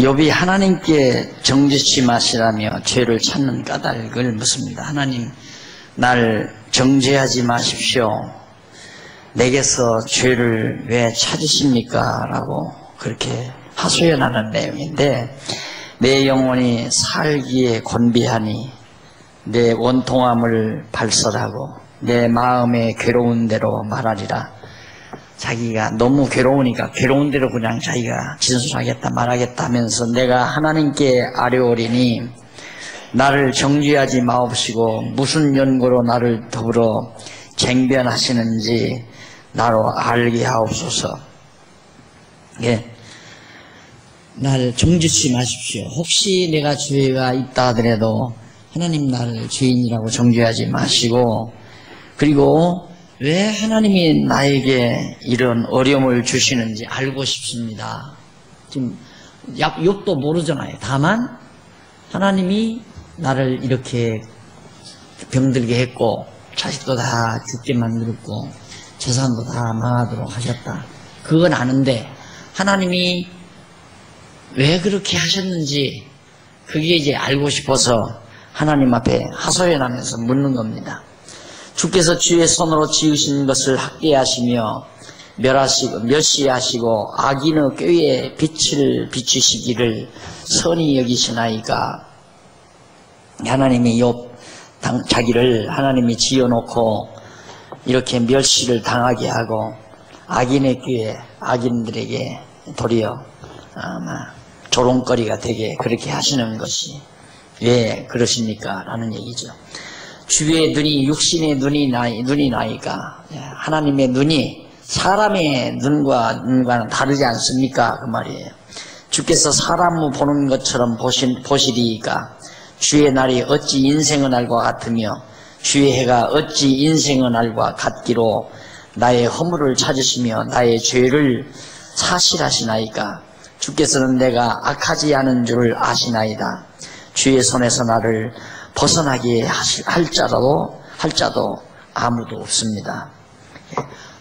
욥이 하나님께 정죄치마시라며 죄를 찾는 까닭을 묻습니다. 하나님, 날 정죄하지 마십시오. 내게서 죄를 왜 찾으십니까? 라고 그렇게 하소연하는 내용인데, 내 영혼이 살기에 곤비하니 내 원통함을 발설하고 내 마음의 괴로운 대로 말하리라. 자기가 너무 괴로우니까 괴로운 대로 그냥 자기가 진술하겠다 말하겠다 하면서 내가 하나님께 아뢰오리니 나를 정죄하지 마옵시고 무슨 연고로 나를 더불어 쟁변하시는지 나로 알게 하옵소서. 예, 나를 정죄치 마십시오. 혹시 내가 죄가 있다 하더라도 하나님 나를 죄인이라고 정죄하지 마시고, 그리고 왜 하나님이 나에게 이런 어려움을 주시는지 알고 싶습니다. 지금 욥도 모르잖아요. 다만 하나님이 나를 이렇게 병들게 했고 자식도 다 죽게 만들었고 재산도 다 망하도록 하셨다. 그건 아는데 하나님이 왜 그렇게 하셨는지 그게 이제 알고 싶어서 하나님 앞에 하소연하면서 묻는 겁니다. 주께서 주의 손으로 지으신 것을 학대하시며 멸시하시고 악인의 꾀에 빛을 비추시기를 선히 여기시나이까. 하나님이 자기를 하나님이 지어놓고 이렇게 멸시를 당하게 하고 악인의 꾀에 악인들에게 도리어 아마 조롱거리가 되게 그렇게 하시는 것이 왜 그러십니까? 라는 얘기죠. 주의 눈이 육신의 눈이 나이까 하나님의 눈이 사람의 눈과는 다르지 않습니까? 그 말이에요. 주께서 사람을 보는 것처럼 보시리이까 주의 날이 어찌 인생의 날과 같으며 주의 해가 어찌 인생의 날과 같기로 나의 허물을 찾으시며 나의 죄를 사실하시나이까. 주께서는 내가 악하지 않은 줄을 아시나이다. 주의 손에서 나를 벗어나게 할 자도 아무도 없습니다.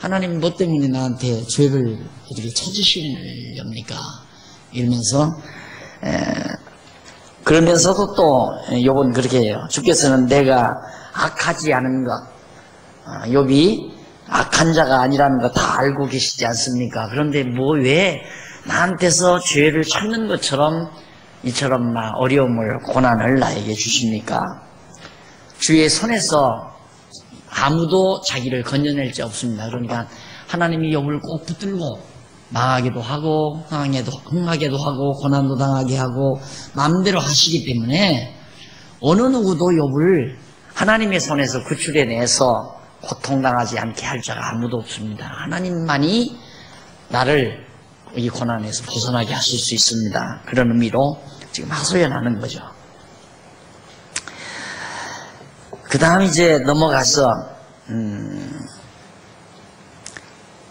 하나님 뭐 때문에 나한테 죄를 이렇게 찾으시렵니까? 이러면서 그러면서도 또 욥은 그렇게 해요. 주께서는 내가 악하지 않은 것, 욥이 악한 자가 아니라는 거 다 알고 계시지 않습니까? 그런데 뭐 왜 나한테서 죄를 찾는 것처럼 이처럼 어려움을 고난을 나에게 주십니까? 주의 손에서 아무도 자기를 건져낼 자 없습니다. 그러니까 하나님이 욥을 꼭 붙들고 망하기도 하고 흥하게도 하고 고난도 당하게 하고 마음대로 하시기 때문에 어느 누구도 욥을 하나님의 손에서 구출해내서 고통당하지 않게 할 자가 아무도 없습니다. 하나님만이 나를 이 고난에서 벗어나게 하실 수 있습니다. 그런 의미로 지금 하소연하는 거죠. 그 다음 이제 넘어가서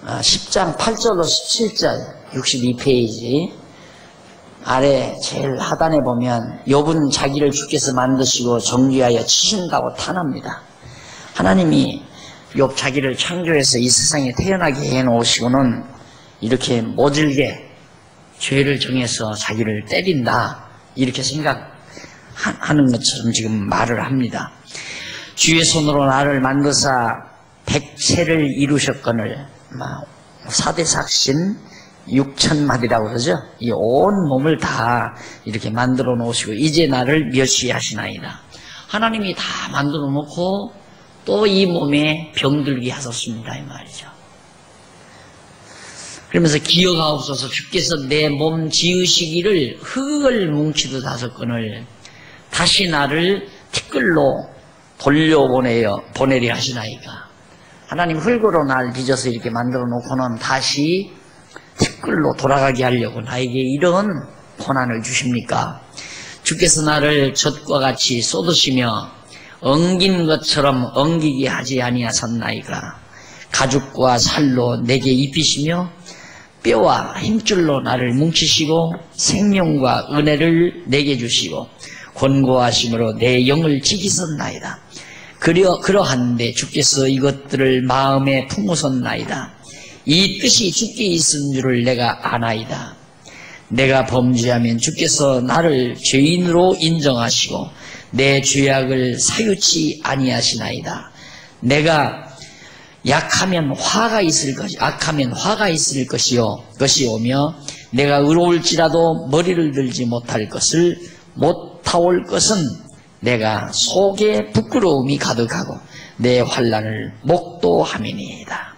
10장 8절로 17절 62페이지 아래 제일 하단에 보면 욥은 자기를 주께서 만드시고 정죄하여 치신다고 탄합니다. 하나님이 욥 자기를 창조해서 이 세상에 태어나게 해놓으시고는 이렇게 모질게 죄를 정해서 자기를 때린다 이렇게 생각하는 것처럼 지금 말을 합니다. 주의 손으로 나를 만드사 백체를 이루셨거늘 4대 삭신 6천마디라고 그러죠. 이 온 몸을 다 이렇게 만들어 놓으시고 이제 나를 멸시하시나이다. 하나님이 다 만들어 놓고 또 이 몸에 병들게 하셨습니다 이 말이죠. 그러면서 기억하옵소서 주께서 내 몸 지으시기를 흙을 뭉치듯 하셨거늘 다시 나를 티끌로 보내려 하시나이까. 하나님 흙으로 날 빚어서 이렇게 만들어 놓고는 다시 티끌로 돌아가게 하려고 나에게 이런 고난을 주십니까? 주께서 나를 젖과 같이 쏟으시며 엉긴 것처럼 엉기게 하지 아니하셨나이까. 가죽과 살로 내게 입히시며 뼈와 힘줄로 나를 뭉치시고 생명과 은혜를 내게 주시고 권고하심으로 내 영을 지키셨나이다. 그러한데 주께서 이것들을 마음에 품으셨나이다. 이 뜻이 주께 있은 줄을 내가 아나이다. 내가 범죄하면 주께서 나를 죄인으로 인정하시고 내 죄악을 사유치 아니하시나이다. 내가 악하면 화가 있을 것이오며 내가 의로울지라도 머리를 들지 못할 것은 내가 속에 부끄러움이 가득하고 내 환난을 목도함이니이다.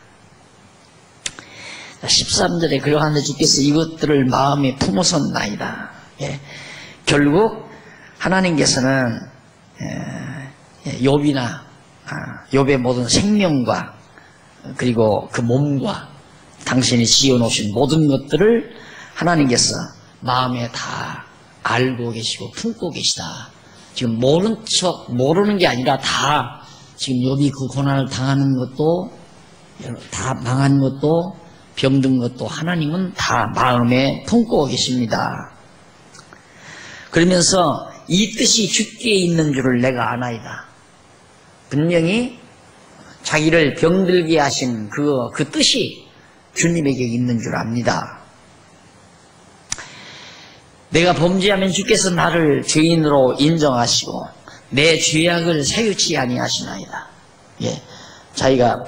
13절에 그러한데 주께서 이것들을 마음에 품으셨나이다. 예. 결국 하나님께서는 욥이나 욥의 모든 생명과 그리고 그 몸과 당신이 지어놓으신 모든 것들을 하나님께서 마음에 다 알고 계시고 품고 계시다. 지금 모르는 게 아니라 다 지금 욥이 그 고난을 당하는 것도 다 망한 것도 병든 것도 하나님은 다 마음에 품고 계십니다. 그러면서 이 뜻이 주께 있는 줄을 내가 아나이다. 분명히 자기를 병들게 하신 그 뜻이 주님에게 있는 줄 압니다. 내가 범죄하면 주께서 나를 죄인으로 인정하시고 내 죄악을 사유치 아니하시나이다. 예, 자기가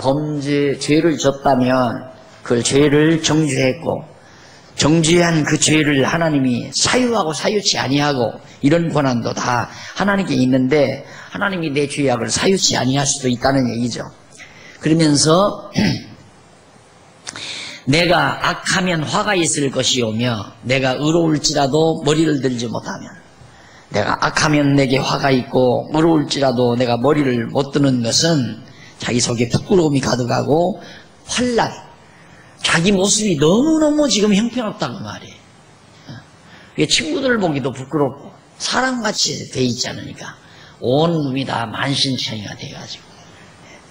죄를 졌다면 그 죄를 정죄했고 정죄한 그 죄를 하나님이 사유하고 사유치 아니하고 이런 권한도 다 하나님께 있는데 하나님이 내 죄악을 사유치 아니할 수도 있다는 얘기죠. 그러면서 내가 악하면 화가 있을 것이오며 내가 의로울지라도 머리를 들지 못하면 내가 악하면 내게 화가 있고 의로울지라도 내가 머리를 못 드는 것은 자기 속에 부끄러움이 가득하고 환난 자기 모습이 너무너무 지금 형편없다고 말이에요. 친구들 보기도 부끄럽고 사람같이 돼 있지 않으니까 온 몸이 다 만신창이가 돼가지고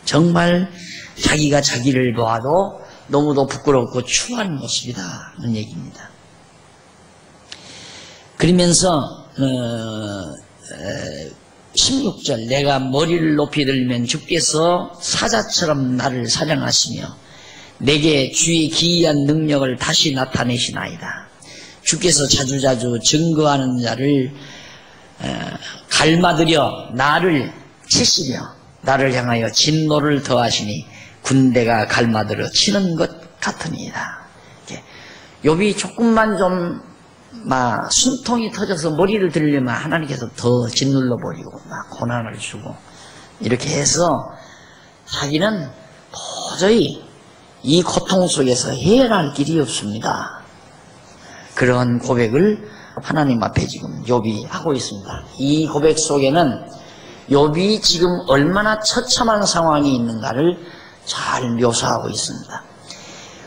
정말 자기가 자기를 보아도 너무도 부끄럽고 추한 모습이다는 얘기입니다. 그러면서 16절 내가 머리를 높이 들면 주께서 사자처럼 나를 사냥하시며 내게 주의 기이한 능력을 다시 나타내시나이다. 주께서 자주자주 증거하는 자를 갈마들여 나를 치시며 나를 향하여 진노를 더하시니 군대가 갈마들어 치는 것 같으니이다. 욥이 조금만 좀 숨통이 터져서 머리를 들려면 하나님께서 더 짓눌러 버리고 막 고난을 주고 이렇게 해서 자기는 도저히 이 고통 속에서 헤어날 길이 없습니다. 그런 고백을 하나님 앞에 지금 욥이 하고 있습니다. 이 고백 속에는 욥이 지금 얼마나 처참한 상황이 있는가를 잘 묘사하고 있습니다.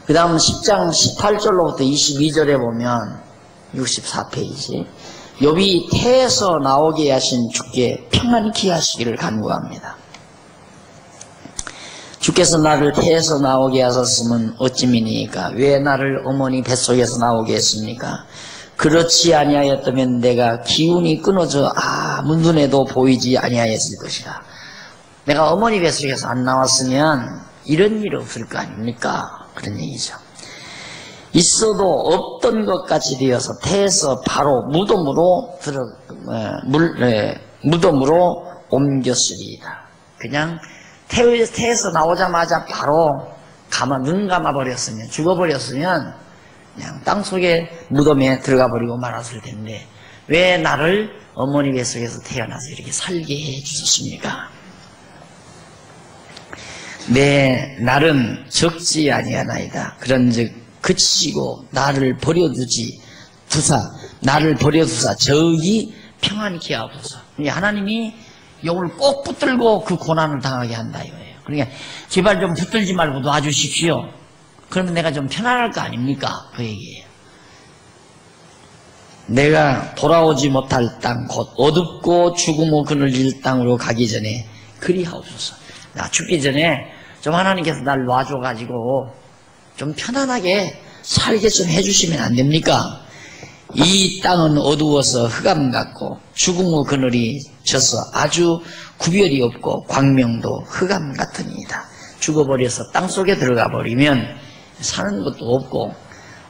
그 다음 10장 18절로부터 22절에 보면 64페이지 욥이 태에서 나오게 하신 주께 평안히 하시기를 간구합니다. 주께서 나를 태에서 나오게 하셨으면 어찌미니까 왜 나를 어머니 뱃속에서 나오게 했습니까? 그렇지 아니하였다면 내가 기운이 끊어져 아무 눈에도 보이지 아니하였을 것이다. 내가 어머니 뱃속에서 안 나왔으면 이런 일이 없을 거 아닙니까? 그런 얘기죠. 있어도 없던 것 같이 되어서 태에서 바로 무덤으로 옮겼으리이다. 그냥 태에서 나오자마자 바로 눈 감아버렸으면 죽어버렸으면 그냥 땅속에 무덤에 들어가 버리고 말았을 텐데 왜 나를 어머니 뱃속에서 태어나서 이렇게 살게 해주셨습니까? 내 날은 적지 아니하나이다. 그런즉 그치시고 나를 버려두사 저기 평안히 하옵소서. 하나님이 욥을 꼭 붙들고 그 고난을 당하게 한다 이거예요. 그러니까 제발 좀 붙들지 말고 놔주십시오. 그러면 내가 좀 편안할 거 아닙니까? 그 얘기예요. 내가 돌아오지 못할 땅 곧 어둡고 죽음의 그늘질 땅으로 가기 전에 그리하옵소서. 나 죽기 전에 좀 하나님께서 날 놔줘가지고 좀 편안하게 살게 좀 해주시면 안 됩니까? 이 땅은 어두워서 흑암 같고 죽음의 그늘이 져서 아주 구별이 없고 광명도 흑암 같으니이다. 죽어버려서 땅속에 들어가 버리면 사는 것도 없고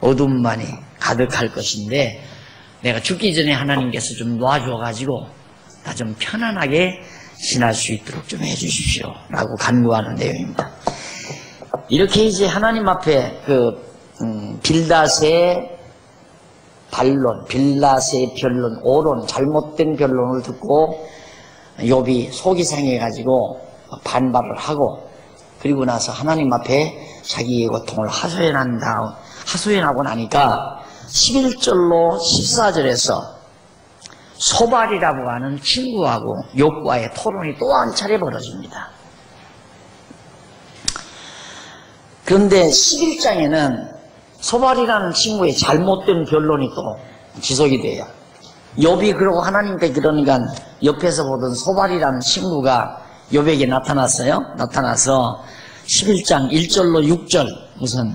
어둠만이 가득할 것인데 내가 죽기 전에 하나님께서 좀 놔줘가지고 나 좀 편안하게 지날 수 있도록 좀 해주십시오 라고 간구하는 내용입니다. 이렇게 이제 하나님 앞에 빌닷의 반론, 빌닷의 변론, 옳은 잘못된 변론을 듣고 욥이 속이 상해가지고 반발을 하고 그리고 나서 하나님 앞에 자기의 고통을 하소연하고 나니까 11절로 14절에서 소발이라고 하는 친구하고 욥과의 토론이 또 한 차례 벌어집니다. 그런데 11장에는 소발이라는 친구의 잘못된 변론이 또 지속이 돼요. 욥이 그러고 하나님께 그러니까 옆에서 보던 소발이라는 친구가 욥에게 나타났어요. 나타나서 11장 1절로 6절 우선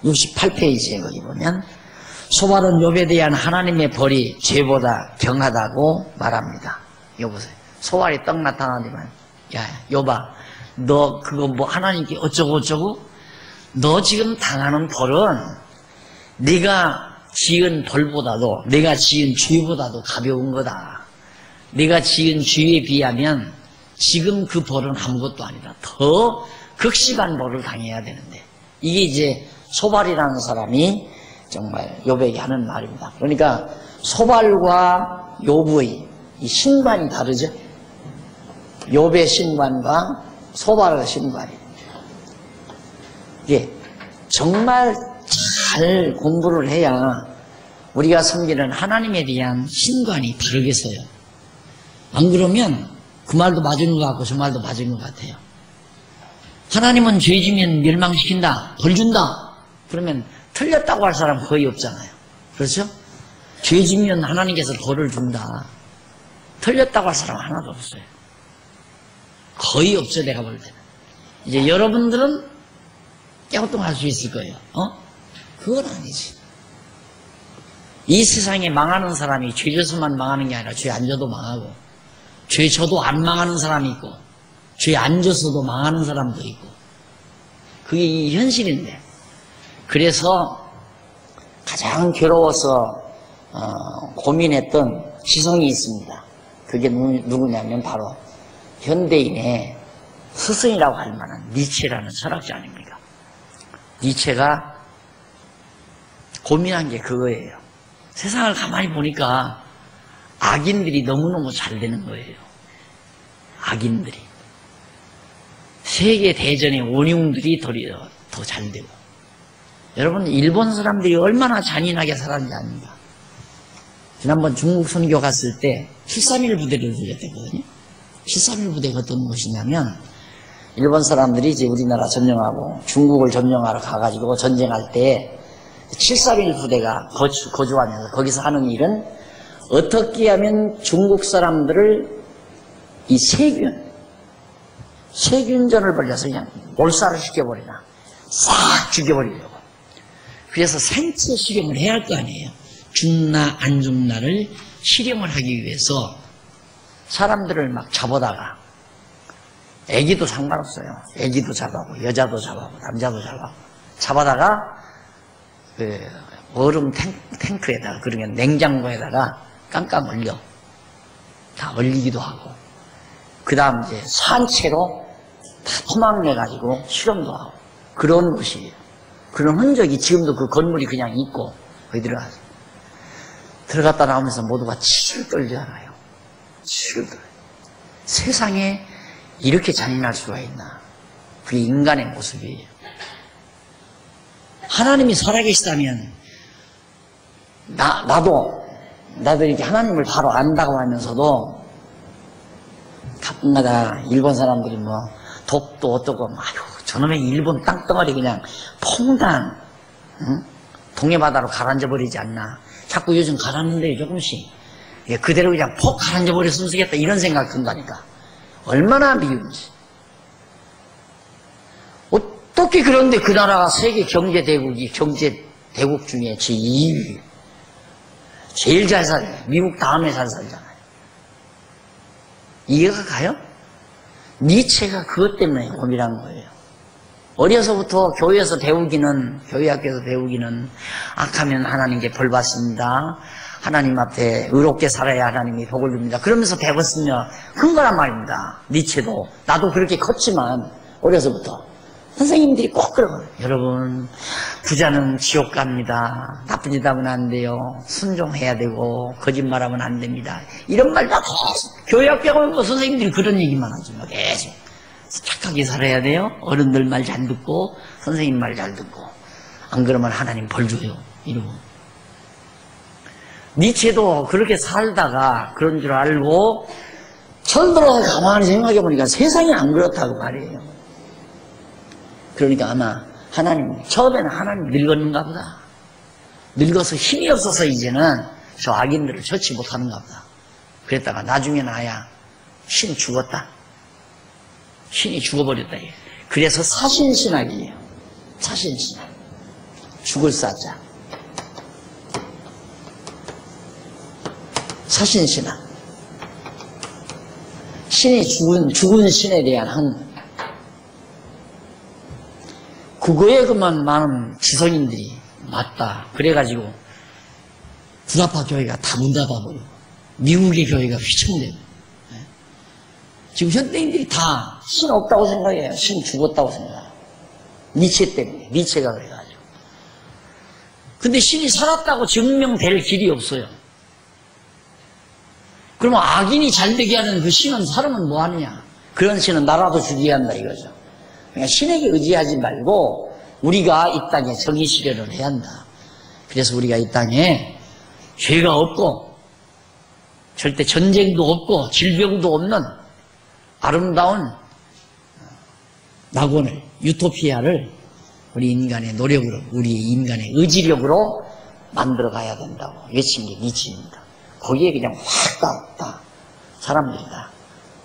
68페이지에 거기 보면 소발은 욥에 대한 하나님의 벌이 죄보다 경하다고 말합니다. 여보세요. 소발이 떡 나타나더만 야 욥아 너 그거 뭐 하나님께 어쩌고 너 지금 당하는 벌은 네가 지은 벌보다도 네가 지은 죄보다도 가벼운 거다. 네가 지은 죄에 비하면 지금 그 벌은 아무것도 아니다. 더 극심한 벌을 당해야 되는데 이게 이제 소발이라는 사람이 정말 욥에게 하는 말입니다. 그러니까 소발과 욥의 이 신관이 다르죠. 욥의 신관과 소발의 신관이 이게 정말 잘 공부를 해야 우리가 섬기는 하나님에 대한 신관이 다르겠어요. 안 그러면 그 말도 맞은 것 같고 저 말도 맞은 것 같아요. 하나님은 죄 지면 멸망시킨다, 벌 준다. 그러면 틀렸다고 할 사람 거의 없잖아요. 그렇죠? 죄 지면 하나님께서 벌을 준다. 틀렸다고 할 사람 하나도 없어요. 거의 없죠, 내가 볼 때는. 이제 여러분들은 깨우뚱할 수 있을 거예요. 그건 아니지. 이 세상에 망하는 사람이 죄 져서만 망하는 게 아니라 죄 안 져도 망하고 죄 져도 안 망하는 사람이 있고 죄 안 져서도 망하는 사람도 있고 그게 이 현실인데 그래서 가장 괴로워서 고민했던 지성이 있습니다. 그게 누구냐면 바로 현대인의 스승이라고 할 만한 니체라는 철학자 아닙니까? 니체가 고민한 게 그거예요. 세상을 가만히 보니까 악인들이 너무너무 잘 되는 거예요. 악인들이. 세계 대전의 원흉들이 더 잘 되고. 여러분 일본 사람들이 얼마나 잔인하게 살았는지 아닙니까? 지난번 중국 선교 갔을 때 731 부대를 들렸거든요. 731 부대가 어떤 것이냐면 일본 사람들이 이제 우리나라 점령하고 중국을 점령하러 가가지고 전쟁할 때 731 부대가 거주하면서 거기서 하는 일은 어떻게 하면 중국 사람들을 이 세균전을 벌려서 그냥 몰살을 시켜버리나 싹 죽여버리려고. 그래서 생체 실험을 해야 할 거 아니에요. 죽나 안 죽나를 실험을 하기 위해서 사람들을 막 잡아다가 애기도 상관없어요. 애기도 잡아고 여자도 잡아고 남자도 잡아다가 그 얼음 탱크에다가 그러면 냉장고에다가 깜깜 얼려 다 얼리기도 하고 그 다음 이제 산채로 다 토막내가지고 실험도 하고 그런 곳이에요. 그런 흔적이 지금도 그 건물이 그냥 있고 거기 들어갔다 나오면서 모두가 치를 떨잖아요. 치를 떨어요. 세상에 이렇게 잔인할 수가 있나. 그게 인간의 모습이에요. 하나님이 살아계시다면 나도 이렇게 하나님을 바로 안다고 하면서도 가끔가다 일본 사람들이 뭐 독도 어떠고 아유 저놈의 일본 땅덩어리 그냥 퐁당 동해바다로 가라앉아 버리지 않나. 자꾸 요즘 가라앉는데 조금씩 그대로 그냥 폭 가라앉아 버렸으면 쓰겠다 이런 생각 든다니까. 얼마나 미운지. 어떻게 그런데 그 나라가 세계 경제 대국 중에 제2위. 제일 잘 살아요. 미국 다음에 잘 살잖아요. 이해가 가요? 니체가 그것 때문에 고민한 거예요. 어려서부터 교회에서 배우기는, 교회 학교에서 배우기는 악하면 하나님께 벌 받습니다. 하나님 앞에 의롭게 살아야 하나님이 복을 줍니다. 그러면서 배웠으며 큰 거란 말입니다. 니체도. 나도 그렇게 컸지만 어려서부터. 선생님들이 꼭 그러거든요. 여러분, 부자는 지옥 갑니다. 나쁜 짓 하면 안 돼요. 순종해야 되고 거짓말하면 안 됩니다. 이런 말 다 교회 학교 가면 선생님들이 그런 얘기만 하지 마. 계속. 착하게 살아야 돼요. 어른들 말 잘 듣고 선생님 말 잘 듣고. 안 그러면 하나님 벌 줘요. 이러고. 니체도 그렇게 살다가 그런 줄 알고 처음 들어서 가만히 생각해 보니까 세상이 안 그렇다고 말이에요. 그러니까 아마 하나님, 처음에는 하나님 늙었는가 보다. 늙어서 힘이 없어서 이제는 저 악인들을 처치 못하는가 보다. 그랬다가 나중에 나야 신 죽었다. 신이 죽어버렸다. 그래서 사신신학이에요. 사신신학. 죽을 사자. 사신신학. 신이 죽은 신에 대한 항. 그거에 그만 많은 지성인들이 맞다. 그래가지고 구라파 교회가 다 문 닫아버리고 미국의 교회가 휘청대고 지금 현대인들이 다 신 없다고 생각해요. 신 죽었다고 생각해요. 니체 때문에. 니체가 그래가지고. 근데 신이 살았다고 증명될 길이 없어요. 그러면 악인이 잘되게 하는 그 신은 살으면 뭐하느냐. 그런 신은 나라도 죽이게 한다 이거죠. 그러니까 신에게 의지하지 말고 우리가 이 땅에 정의 실현을 해야 한다. 그래서 우리가 이 땅에 죄가 없고 절대 전쟁도 없고 질병도 없는 아름다운 낙원을, 유토피아를 우리 인간의 노력으로, 우리 인간의 의지력으로 만들어 가야 된다고 외친 게 니체입니다. 거기에 그냥 확 사람들이 다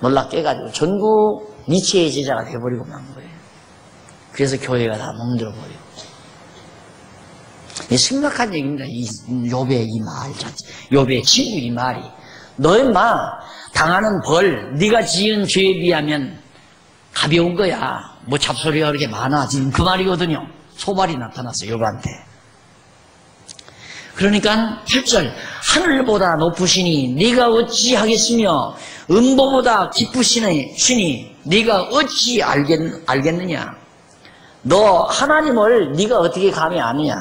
놀라 깨가지고 전국 니체의 제자가 돼버리고 만 거예요. 그래서 교회가 다 멍들어버리고. 심각한 얘기입니다. 욥의 이 말 자체. 욥의 친구 이 말이. 너 인마 당하는 벌, 네가 지은 죄에 비하면 가벼운 거야. 뭐 잡소리가 그렇게 많아. 지금 그 말이거든요. 소발이 나타났어요. 욥한테. 그러니까 8절 하늘보다 높으시니 네가 어찌 하겠으며 음보보다 깊으시니 네가 어찌 알겠느냐. 너 하나님을 네가 어떻게 감히 아느냐.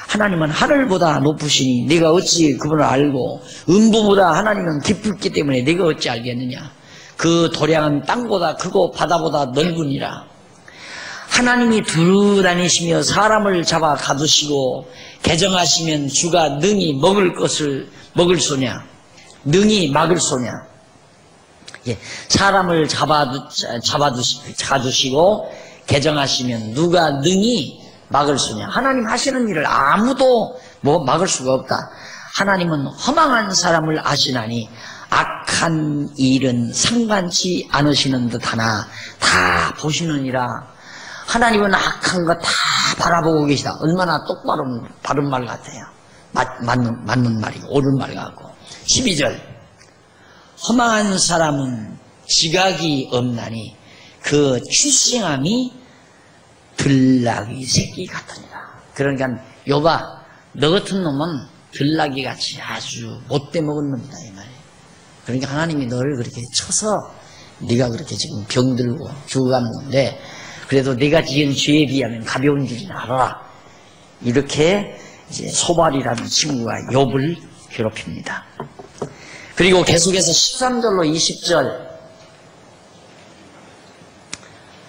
하나님은 하늘보다 높으시니 네가 어찌 그분을 알고 음부보다 하나님은 깊기 때문에 네가 어찌 알겠느냐. 그 도량은 땅보다 크고 바다보다 넓으니라. 하나님이 두루 다니시며 사람을 잡아 가두시고 개정하시면 주가 능히 먹을 것을 먹을 소냐. 능히 막을 소냐. 예, 사람을 가두시고 개정하시면 누가 능히 막을 수냐. 하나님 하시는 일을 아무도 막을 수가 없다. 하나님은 허망한 사람을 아시나니 악한 일은 상관치 않으시는 듯하나 다 보시느니라. 하나님은 악한 거 다 바라보고 계시다. 얼마나 똑바로 바른 말 같아요. 맞는 말이고 옳은 말 같고. 12절 허망한 사람은 지각이 없나니 그 출생함이 들나귀 새끼 같으니라. 그러니까 욥아, 너 같은 놈은 들나귀 같이 아주 못돼 먹은 놈이다 이 말이에요. 그러니까 하나님이 너를 그렇게 쳐서 네가 그렇게 지금 병들고 죽어갔는데 그래도 네가 지은 죄에 비하면 가벼운 줄이 알아라. 이렇게 이제 소발이라는 친구가 욥을 괴롭힙니다. 그리고 계속해서 13절로 20절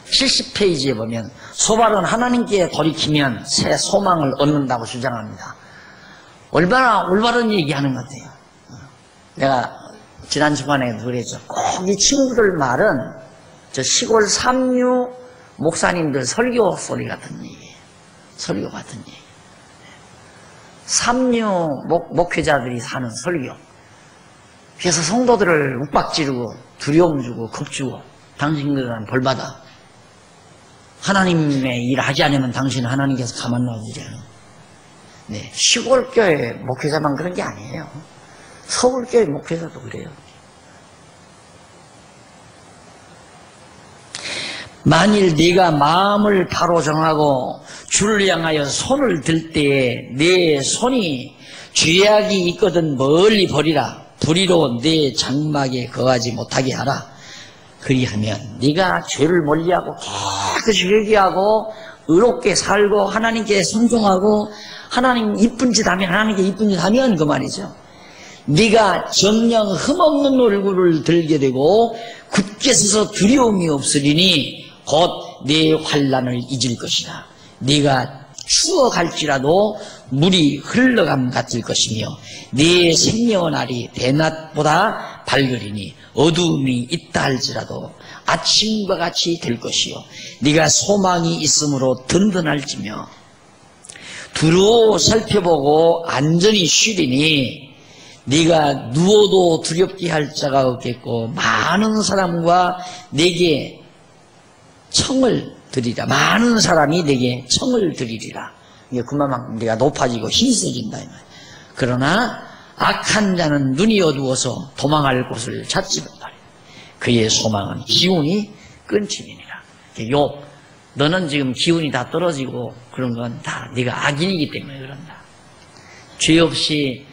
70페이지에 보면 소발은 하나님께 돌이키면 새 소망을 얻는다고 주장합니다. 얼마나 올바른 얘기하는 것 같아요. 내가 지난 주간에도 그랬죠. 꼭 이 친구들 말은 저 시골 삼류 목사님들 설교 소리 같은 얘기예요. 설교 같은 얘기. 삼류 목회자들이 하는 설교. 그래서 성도들을 욱박지르고 두려움 주고 겁주고 당신들은 벌받아. 하나님의 일 하지 않으면 당신은 하나님께서 가만 놔두지 않아요. 네, 시골교회 목회자만 그런 게 아니에요. 서울교회 목회자도 그래요. 만일 네가 마음을 바로 정하고 주를 향하여 손을 들 때에 내 손이 죄악이 있거든 멀리 버리라. 불의로 내 장막에 거하지 못하게 하라. 그리하면 네가 죄를 멀리하고 깨끗이 회개하고 의롭게 살고 하나님께 순종하고 하나님 이쁜 짓 하면 하나님께 이쁜 짓 하면 그 말이죠. 네가 정녕 흠없는 얼굴을 들게 되고 굳게 서서 두려움이 없으리니 곧 네 환난을 잊을 것이다. 네가 추억할지라도 물이 흘러감 같을 것이며 네 생명의 날이 대낮보다 밝으리니 어두움이 있다 할지라도 아침과 같이 될 것이요 네가 소망이 있으므로 든든할지며 두루 살펴보고 안전히 쉬리니 네가 누워도 두렵게 할 자가 없겠고 많은 사람과 내게 청을 드리라. 많은 사람이 내게 청을 드리리라. 이게 그만큼 네가 높아지고 힘이 세진다. 그러나 악한 자는 눈이 어두워서 도망할 곳을 찾지 못하리. 그의 소망은 기운이 끊기니라. 욥, 너는 지금 기운이 다 떨어지고 그런 건 다 네가 악인이기 때문에 그런다. 죄 없이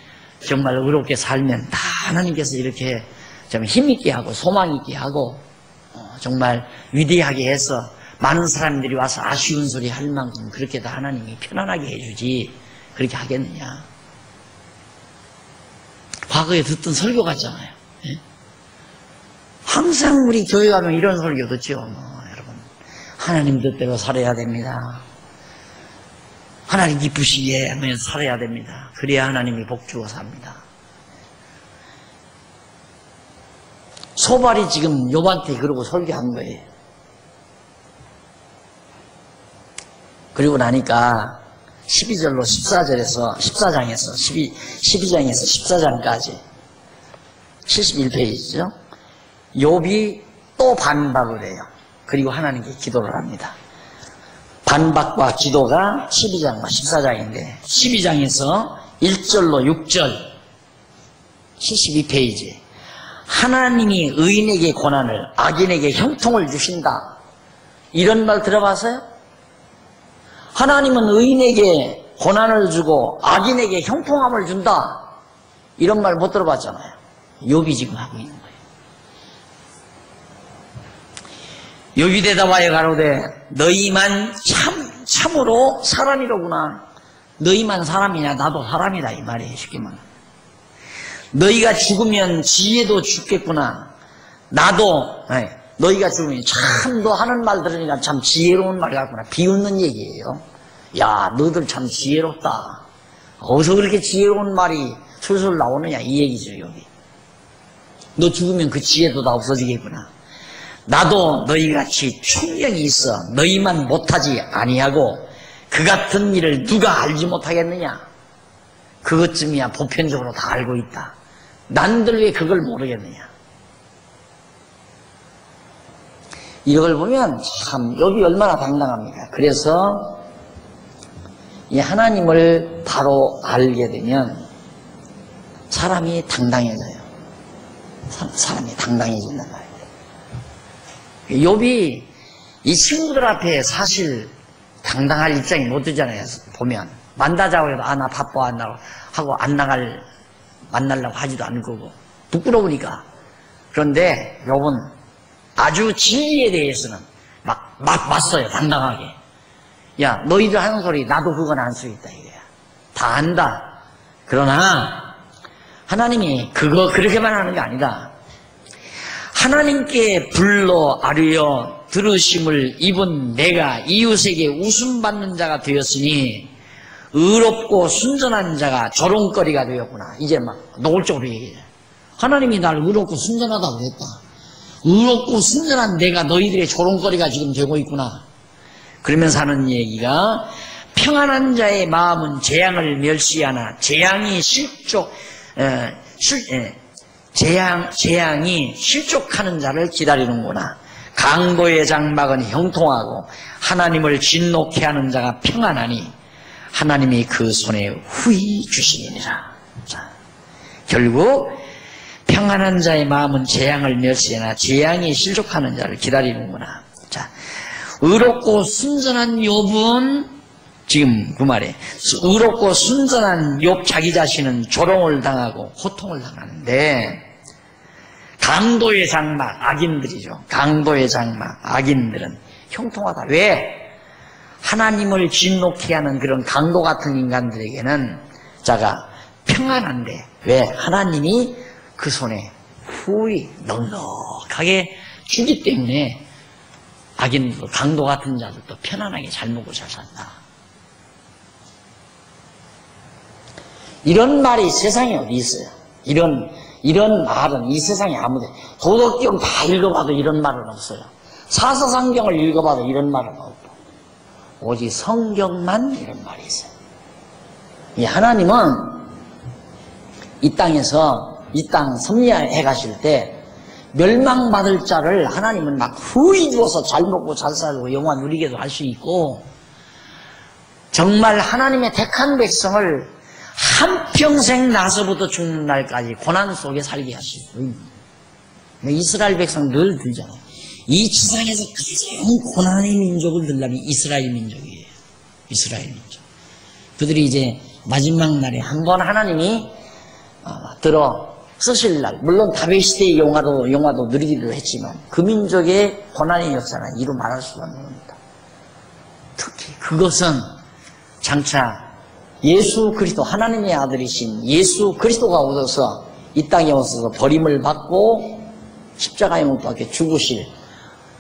정말 의롭게 살면 다 하나님께서 이렇게 좀 힘있게 하고 소망 있게 하고 정말 위대하게 해서 많은 사람들이 와서 아쉬운 소리 할 만큼 그렇게 다 하나님이 편안하게 해주지 그렇게 하겠느냐. 과거에 듣던 설교 같잖아요. 예? 항상 우리 교회 가면 이런 설교 듣죠. 여러분 하나님 뜻대로 살아야 됩니다. 하나님 기쁘시게 하면 살아야 됩니다. 그래야 하나님이 복 주어 삽니다. 소발이 지금 욥한테 그러고 설교한 거예요. 그리고 나니까 12절로 14절에서 14장에서 12장에서 14장까지 71페이지죠. 욥이 또 반박을 해요. 그리고 하나님께 기도를 합니다. 반박과 기도가 12장과 14장인데 12장에서 1절로 6절 72페이지 하나님이 의인에게 고난을 악인에게 형통을 주신다. 이런 말 들어봤어요? 하나님은 의인에게 고난을 주고 악인에게 형통함을 준다. 이런 말 못 들어봤잖아요. 욥이 지금 하고 있는 거예요. 욥이 대답하여 가로되 너희만 참으로 사람이로구나. 너희만 사람이냐 나도 사람이다 이 말이에요. 쉽게 말하면 너희가 죽으면 지혜도 죽겠구나. 나도 너희가 죽으면 참 너 하는 말 들으니까 참 지혜로운 말 같구나. 비웃는 얘기예요. 야 너희들 참 지혜롭다. 어디서 그렇게 지혜로운 말이 술술 나오느냐 이 얘기죠. 여기 너 죽으면 그 지혜도 다 없어지겠구나. 나도 너희같이 총명이 있어 너희만 못하지 아니하고 그 같은 일을 누가 알지 못하겠느냐. 그것쯤이야 보편적으로 다 알고 있다. 난들 왜 그걸 모르겠느냐. 이걸 보면 참 욥이 얼마나 당당합니까. 그래서 이 하나님을 바로 알게 되면 사람이 당당해져요. 사람이 당당해진단 말이에요. 욥이 이 친구들 앞에 사실 당당할 입장이 못 되잖아요. 보면 만나자고 해도 나 바빠 안 나가고 하고 안 만나려고 하지도 않을 거고 부끄러우니까. 그런데 욥은 아주 진리에 대해서는 막 맞서요. 당당하게. 야 너희들 하는 소리 나도 그건 알 수 있다 이거야. 다 안다. 그러나 하나님이 그렇게만 하는 게 아니다. 하나님께 불러 아뢰어 들으심을 입은 내가 이웃에게 웃음받는 자가 되었으니 의롭고 순전한 자가 조롱거리가 되었구나. 이제 막 노골적으로 얘기해. 하나님이 날 의롭고 순전하다고 그랬다. 의롭고 순전한 내가 너희들의 조롱거리가 지금 되고 있구나. 그러면서 하는 얘기가 평안한 자의 마음은 재앙을 멸시하나 재앙이 실족하는 자를 기다리는구나. 강도의 장막은 형통하고 하나님을 진노케 하는 자가 평안하니 하나님이 그 손에 후히 주시니라. 자, 결국 평안한 자의 마음은 재앙을 멸시하나 재앙이 실족하는 자를 기다리는구나. 자, 의롭고 순전한 욥은 지금 그 말에 의롭고 순전한 욥 자기 자신은 조롱을 당하고 고통을 당하는데 강도의 장막, 악인들이죠. 강도의 장막, 악인들은 형통하다. 왜? 하나님을 진노케 하는 그런 강도 같은 인간들에게는 자가 평안한데 왜? 하나님이 그 손에 후히 넉넉하게 주기 때문에 악인들, 강도 같은 자들도 편안하게 잘 먹고 잘 산다. 이런 말이 세상에 어디 있어요? 이런 말은 이 세상에 아무데 도덕경 다 읽어봐도 이런 말은 없어요. 사서성경을 읽어봐도 이런 말은 없고 오직 성경만 이런 말이 있어요. 이 하나님은 이 땅에서 이 땅 섭리해 가실 때 멸망받을 자를 하나님은 막 후히 주어서 잘 먹고 잘 살고 영원 누리게도 할 수 있고 정말 하나님의 택한 백성을 한평생 나서부터 죽는 날까지 고난 속에 살게 하시고 이스라엘 백성 늘 들잖아요. 이 지상에서 가장 고난의 민족을 들라면 이스라엘 민족이에요. 이스라엘 민족. 그들이 이제 마지막 날에 한번 하나님이 들어 쓰실 날, 물론 다윗 시대의 영화도 누리기도 했지만 그 민족의 고난의 역사는 이루 말할 수가 없는 겁니다. 특히 그것은 장차 예수 그리스도 하나님의 아들이신 예수 그리스도가 오셔서 이 땅에 오셔서 버림을 받고 십자가에 못 박혀 죽으실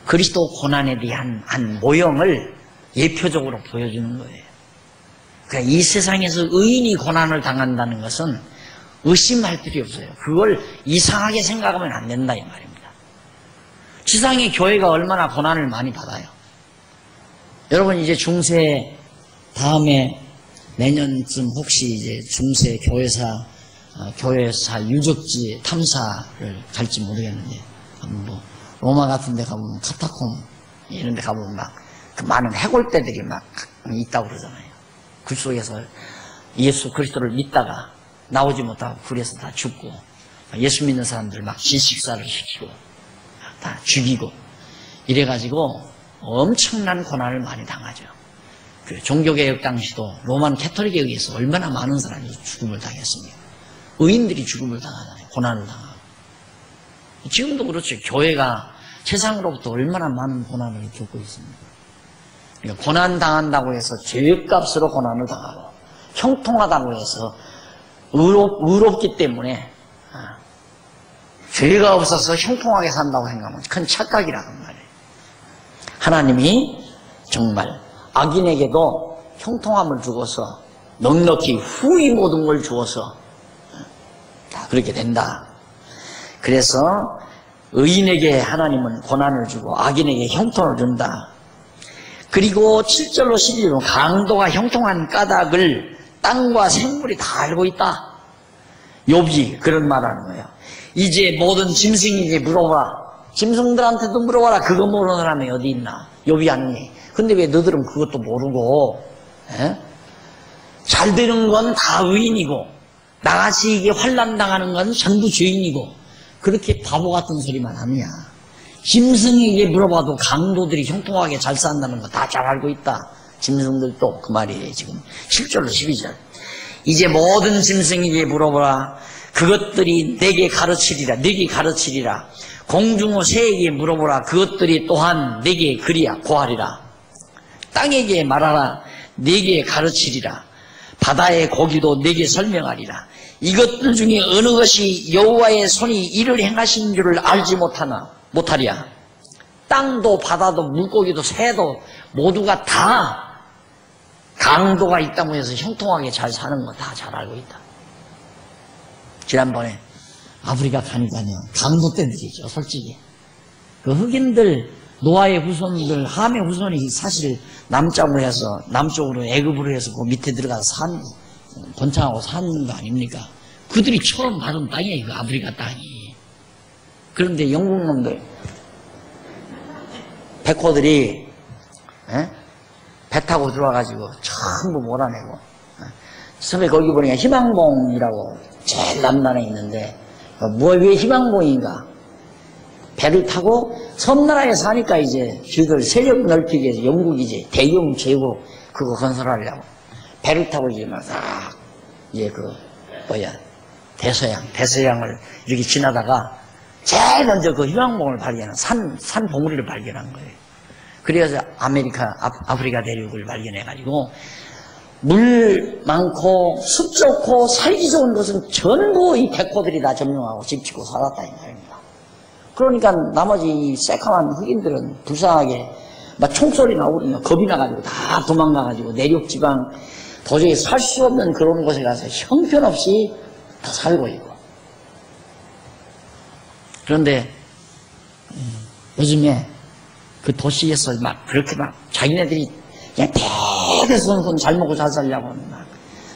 그리스도 고난에 대한 한 모형을 예표적으로 보여주는 거예요. 그러니까 이 세상에서 의인이 고난을 당한다는 것은 의심할 필요 없어요. 그걸 이상하게 생각하면 안 된다 이 말입니다. 지상의 교회가 얼마나 고난을 많이 받아요. 여러분 이제 중세 다음에 내년쯤 혹시 이제 중세 교회사 유적지 탐사를 갈지 모르겠는데 뭐 로마 같은 데 가보면 카타콤 이런 데 가보면 막 그 많은 해골대들이 막 있다고 그러잖아요. 그 속에서 예수 그리스도를 믿다가 나오지 못하고 굴에서 다 죽고 예수 믿는 사람들 막 질식사를 시키고 다 죽이고 이래가지고 엄청난 고난을 많이 당하죠. 그 종교개혁 당시도 로만 캐톨릭에 의해서 얼마나 많은 사람이 죽음을 당했습니까? 의인들이 죽음을 당하잖아요. 고난을 당하고. 지금도 그렇죠. 교회가 세상으로부터 얼마나 많은 고난을 겪고 있습니다. 그러니까 고난 당한다고 해서 죄값으로 고난을 당하고 형통하다고 해서 의롭기 때문에 죄가 없어서 형통하게 산다고 생각하면 큰 착각이라는 말이에요. 하나님이 정말 악인에게도 형통함을 주어서 넉넉히 후히 모든 걸 주어서 다 그렇게 된다. 그래서 의인에게 하나님은 고난을 주고 악인에게 형통을 준다. 그리고 7절로 11절로 강도가 형통한 까닭을 땅과 생물이 다 알고 있다. 욥이 그런 말하는 거예요. 이제 모든 짐승에게 물어보라. 짐승들한테도 물어봐라. 그거 모르는 사람이 어디 있나. 욥이 아니니. 근데 왜 너들은 그것도 모르고 잘 되는 건 다 의인이고 나같이 이게 환난 당하는 건 전부 죄인이고 그렇게 바보 같은 소리만 하느냐. 짐승에게 물어봐도 강도들이 형통하게 잘 산다는 거 다 잘 알고 있다. 짐승들도 그 말이에요. 지금 7절로 12절. 이제 모든 짐승에게 물어보라. 그것들이 내게 가르치리라. 공중의 새에게 물어보라. 그것들이 또한 내게 고하리라. 땅에게 말하라. 내게 가르치리라. 바다의 고기도 내게 설명하리라. 이것들 중에 어느 것이 여호와의 손이 이를 행하신 줄을 알지 못하랴. 땅도 바다도 물고기도 새도 모두가 다 강도가 있다고 해서 형통하게 잘 사는 거 다 잘 알고 있다. 지난번에 아프리카 가니까요. 강도 떼들이죠. 솔직히. 그 흑인들 노아의 후손들 함의 후손이 사실 남쪽으로 애굽으로 해서 그 밑에 들어가서 번창하고 사는 거 아닙니까? 그들이 처음 받은 땅이에요. 그 아프리카 땅이. 그런데 영국 놈들 백호들이 배 타고 들어와가지고 전부 몰아내고 처음에 거기 보니까 희망봉이라고 제일 남단에 있는데 왜 희망봉인가? 배를 타고 섬나라에 사니까 이제 저희들 세력 넓히기 위해서 영국이 이제 대영 제국 그거 건설하려고 배를 타고 이제 막 싹 이제 대서양을 이렇게 지나다가 제일 먼저 그 희망봉을 발견한 산 봉우리를 발견한 거예요. 그래서 아프리카 대륙을 발견해가지고 물 많고 숲 좋고 살기 좋은 곳은 전부 이 백호들이 다 점령하고 집 짓고 살았다 이 말입니다. 그러니까 나머지 이 새카만 흑인들은 불쌍하게 막 총소리 나오고 그러면 겁이 나가지고 다 도망가가지고 내륙 지방 도저히 살 수 없는 그런 곳에 가서 형편없이 다 살고 있고. 그런데 요즘에 그 도시에서 막 그렇게 막 자기네들이 그냥 대대손손 잘 먹고 잘 살려고 막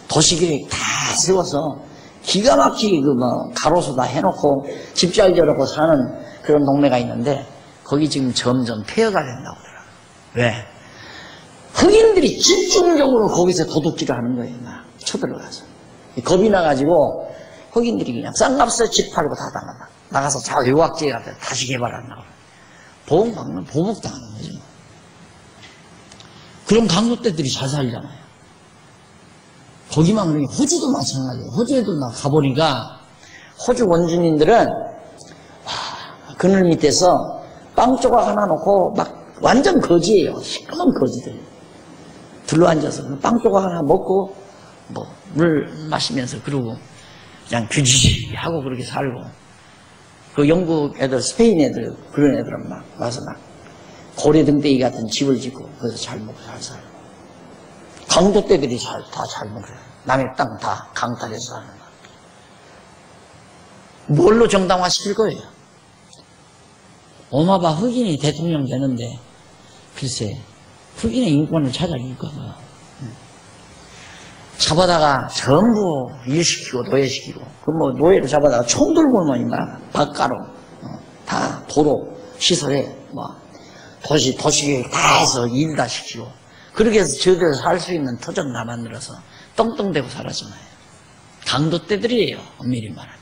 도시계획 다 세워서 기가 막히게 가로수 다 해놓고 집 잘 지어놓고 사는 그런 동네가 있는데 거기 지금 점점 폐허가 된다고 하더라고요. 왜? 흑인들이 집중적으로 거기서 도둑질을 하는 거예요. 막 쳐들어가서 겁이 나가지고 흑인들이 그냥 싼값에 집 팔고 다 나가서 자유학지에 가서 다시 개발한다고. 보험받으면 보복당하는 거죠. 그럼 강도떼들이 잘 살잖아요. 거기만 그러니 호주도 마찬가지예요. 호주에도 나 가보니까 호주 원주민들은 그늘 밑에서 빵 조각 하나 놓고 막 완전 거지예요. 시커먼 거지들. 둘러앉아서 빵 조각 하나 먹고 물 마시면서 그러고 그냥 규지하고 그렇게 살고 그 영국 애들, 스페인 애들 그런 애들은 막 와서 막 고래 등대기 같은 집을 짓고 거기서 잘 먹고 잘 살고 강도떼들이 다 잘 먹어요. 남의 땅 다 강탈해서 사는 거. 뭘로 정당화 시킬 거예요? 어마바 흑인이 대통령 되는데 글쎄 흑인의 인권을 찾아줄까 봐 잡아다가 전부 일시키고 노예시키고 그 노예를 잡아다가 총 들고 막 밭가로 다 도로 시설에 도시계획 다 해서 일 다 시키고 그렇게 해서 저들에서 살 수 있는 터전 다 만들어서 떵떵대고 살았잖아요. 강도떼들이에요. 엄밀히 말하면.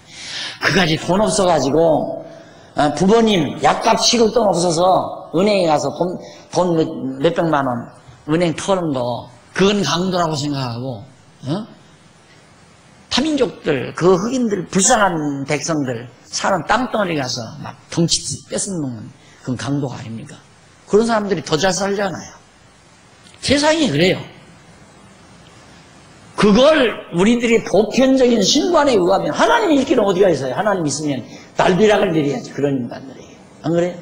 그까지 돈 없어가지고 부모님 약값 치를 돈 없어서 은행에 가서 돈 몇백만 원 은행 터는 거 그건 강도라고 생각하고 타민족들 그 흑인들 불쌍한 백성들 사는 땅덩어리 가서 막 덩치 뺏어먹는 그건 강도가 아닙니까? 그런 사람들이 더 잘 살잖아요. 세상이 그래요. 그걸 우리들이 보편적인 신관에 의하면 하나님이 있기는 어디가 있어요? 하나님 있으면 날벼락을 내려야지 그런 인간들에게. 안 그래요?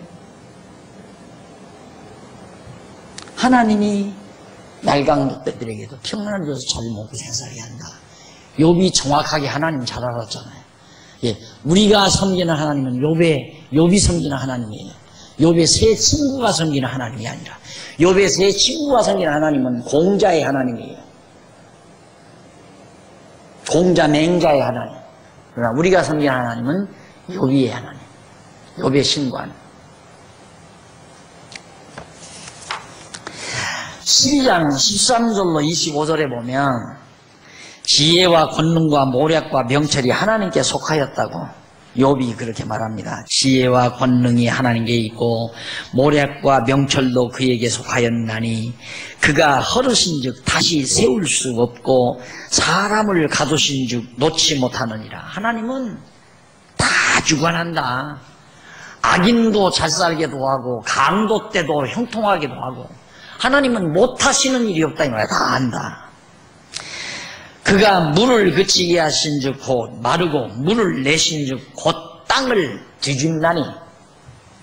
하나님이 날강도떼들에게도 평안을 줘서 잘 먹고 잘 살게 한다. 욥이 정확하게 하나님 잘 알았잖아요. 예, 우리가 섬기는 하나님은 욥이 섬기는 하나님이에요. 욥의 세 친구가 섬기는 하나님이 아니라 욥의 세 친구가 섬기는 하나님은 공자의 하나님이에요. 공자 맹자의 하나님. 그러나 우리가 섬기는 하나님은 욥의 하나님. 욥의 신관. 12장 13절로 25절에 보면 지혜와 권능과 모략과 명철이 하나님께 속하였다고 욥이 그렇게 말합니다. 지혜와 권능이 하나님께 있고 모략과 명철도 그에게 속하였나니 그가 헐으신즉 다시 세울 수 없고 사람을 가두신즉 놓지 못하느니라. 하나님은 다 주관한다. 악인도 잘 살게도 하고 강도 때도 형통하게도 하고 하나님은 못하시는 일이 없다 이 말이야. 다 안다. 그가 물을 그치게 하신즉 곧 마르고 물을 내신즉 곧 땅을 뒤집나니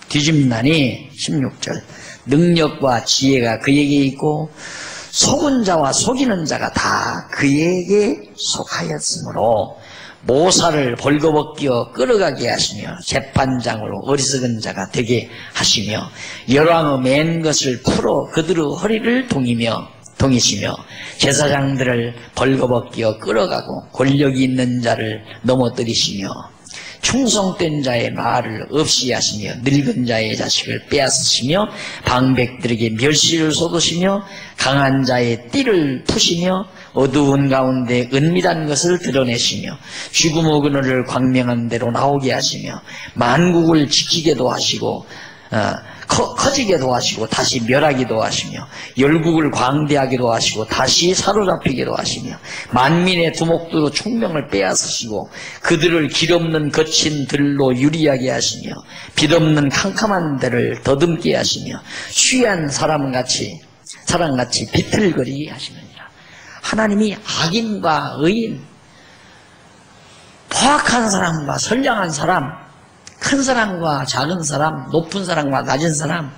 16절 능력과 지혜가 그에게 있고 속은 자와 속이는 자가 다 그에게 속하였으므로 모사를 벌거벗겨 끌어가게 하시며 재판장으로 어리석은 자가 되게 하시며 열왕의 맨 것을 풀어 그들의 허리를 동이시며 제사장들을 벌거벗겨 끌어가고 권력이 있는 자를 넘어뜨리시며 충성된 자의 말을 없이 하시며 늙은 자의 자식을 빼앗으시며 방백들에게 멸시를 쏟으시며 강한 자의 띠를 푸시며 어두운 가운데 은밀한 것을 드러내시며 죽음의 그늘을 광명한 대로 나오게 하시며 만국을 지키게도 하시고 커지게도 하시고 다시 멸하기도 하시며 열국을 광대하기도 하시고 다시 사로잡히기도 하시며 만민의 두목두로 총명을 빼앗으시고 그들을 길없는 거친 들로 유리하게 하시며 빛없는 캄캄한 데를 더듬게 하시며 쉬한 사람같이 비틀거리게 하시느니라. 하나님이 악인과 의인, 포악한 사람과 선량한 사람, 큰 사람과 작은 사람, 높은 사람과 낮은 사람,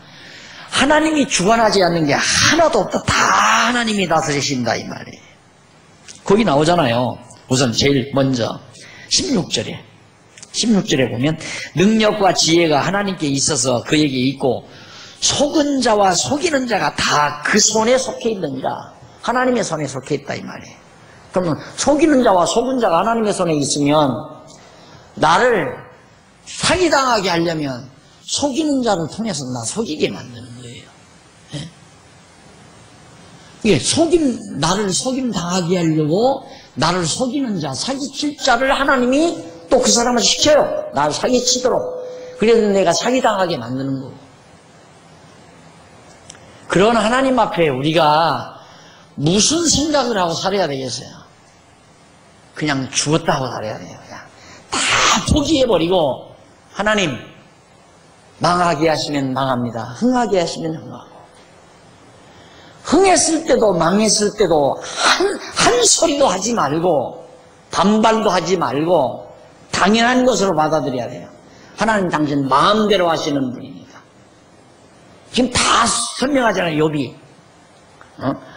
하나님이 주관하지 않는 게 하나도 없다. 다 하나님이 다스리신다 이 말이에요. 거기 나오잖아요. 우선 제일 먼저 16절에 보면 능력과 지혜가 하나님께 있어서 그에게 있고 속은 자와 속이는 자가 다 그 손에 속해 있느니라. 하나님의 손에 속해 있다 이 말이에요. 그러면 속이는 자와 속은 자가 하나님의 손에 있으면 나를 사기당하게 하려면 속이는 자를 통해서 나 속이게 만드는 거예요. 예? 이게 나를 속임 당하게 하려고 나를 속이는 자, 사기칠 자를 하나님이 또 그 사람을 시켜요. 나를 사기치도록. 그래서 내가 사기당하게 만드는 거고. 그런 하나님 앞에 우리가 무슨 생각을 하고 살아야 되겠어요? 그냥 죽었다 하고 살아야 돼요. 그냥 다 포기해버리고 하나님 망하게 하시면 망합니다. 흥하게 하시면 흥하고. 흥했을 때도 망했을 때도 한 소리도 하지 말고 반발도 하지 말고 당연한 것으로 받아들여야 돼요. 하나님 당신 마음대로 하시는 분이니까. 지금 다 설명하잖아요. 욥이.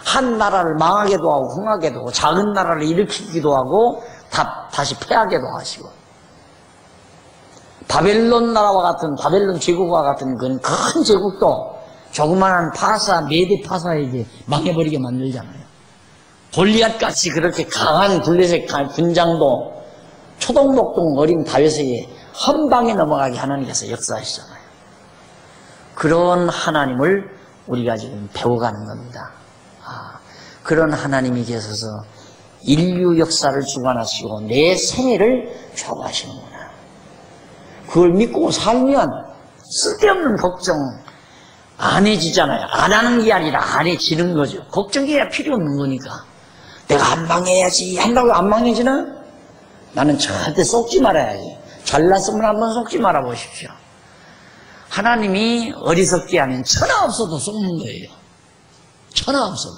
한 나라를 망하게도 하고 흥하게도 하고 작은 나라를 일으키기도 하고 다시 패하게도 하시고 바벨론 나라와 같은 바벨론 제국과 같은 큰 제국도 조그마한 메디 파사에게 망해버리게 만들잖아요. 골리앗같이 그렇게 강한 블레셋 군장도 초동복동 어린 다윗에게 한 방에 넘어가게 하나님께서 역사하시잖아요. 그런 하나님을 우리가 지금 배워가는 겁니다. 그런 하나님이 계셔서 인류 역사를 주관하시고 내 생애를 좌우하시는구나. 그걸 믿고 살면 쓸데없는 걱정 안 해지잖아요. 안 하는 게 아니라 안 해지는 거죠. 걱정해야 필요 없는 거니까. 내가 안 망해야지 한다고 안 망해지나? 나는 절대 속지 말아야지. 잘났으면 한번 속지 말아 보십시오. 하나님이 어리석게 하면 천하 없어도 속는 거예요. 천하 없어도.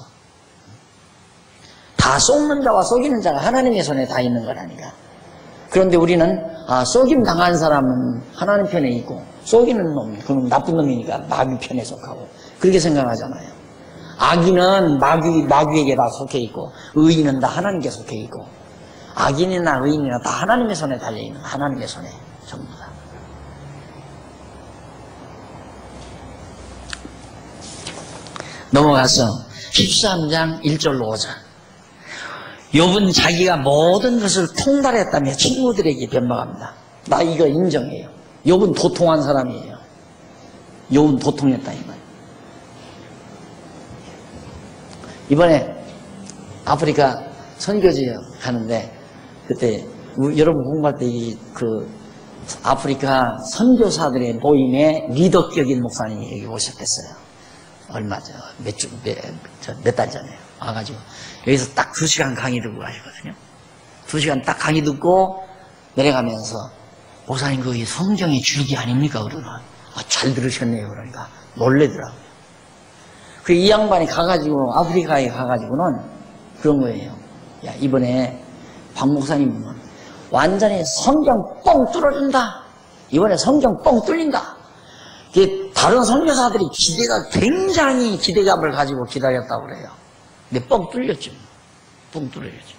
다 속는 자와 속이는 자가 하나님의 손에 다 있는 거라니까. 그런데 우리는 속임 당한 사람은 하나님 편에 있고 속이는 놈, 그건 나쁜 놈이니까 마귀 편에 속하고 그렇게 생각하잖아요. 악인은 마귀에게 다 속해 있고 의인은 다 하나님께 속해 있고 악인이나 의인이나 다 하나님의 손에 달려있는 하나님의 손에 전부 다. 넘어가서 13장 1절로 5절. 욥은 자기가 모든 것을 통달했다며 친구들에게 변박합니다. 나 이거 인정해요. 욥은 도통한 사람이에요. 욥은 도통했다 이 말. 이번에 아프리카 선교지 가는데 그때 여러분 공부할 때 아프리카 선교사들의 모임에 리더격인 목사님이 여기 오셨댔어요. 얼마 전 몇 달 전에 와가지고 여기서 딱 2시간 강의 듣고 가시거든요. 2시간 딱 강의 듣고 내려가면서 목사님 거기 성경의 줄기 아닙니까? 그러나 잘 들으셨네요. 그러니까 놀래더라고요. 이 양반이 가가지고 아프리카에 가가지고는 그런 거예요. 야 이번에 박 목사님은 완전히 성경 뻥 뚫어준다. 이번에 성경 뻥 뚫린다. 다른 선교사들이 굉장히 기대감을 가지고 기다렸다고 그래요. 근데 뻥 뚫렸죠. 뻥 뚫렸죠.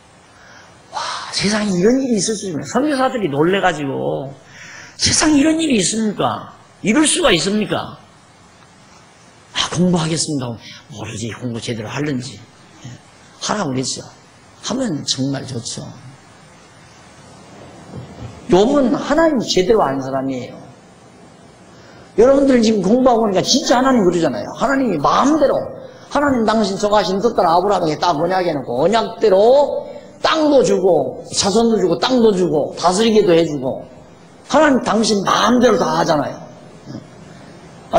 와, 세상에 이런 일이 있을 수 있나. 선교사들이 놀래가지고 세상에 이런 일이 있습니까? 이럴 수가 있습니까? 공부하겠습니다. 모르지, 공부 제대로 하는지. 하라고 그랬죠. 하면 정말 좋죠. 욥은 하나님 제대로 아는 사람이에요. 여러분들 지금 공부하고 보니까 진짜 하나님 그러잖아요. 하나님이 마음대로 하나님 당신 저가신 뜻대로 아브라함에게 딱 언약해놓고 언약대로 땅도 주고 자손도 주고 땅도 주고 다스리게도 해주고 하나님 당신 마음대로 다 하잖아요.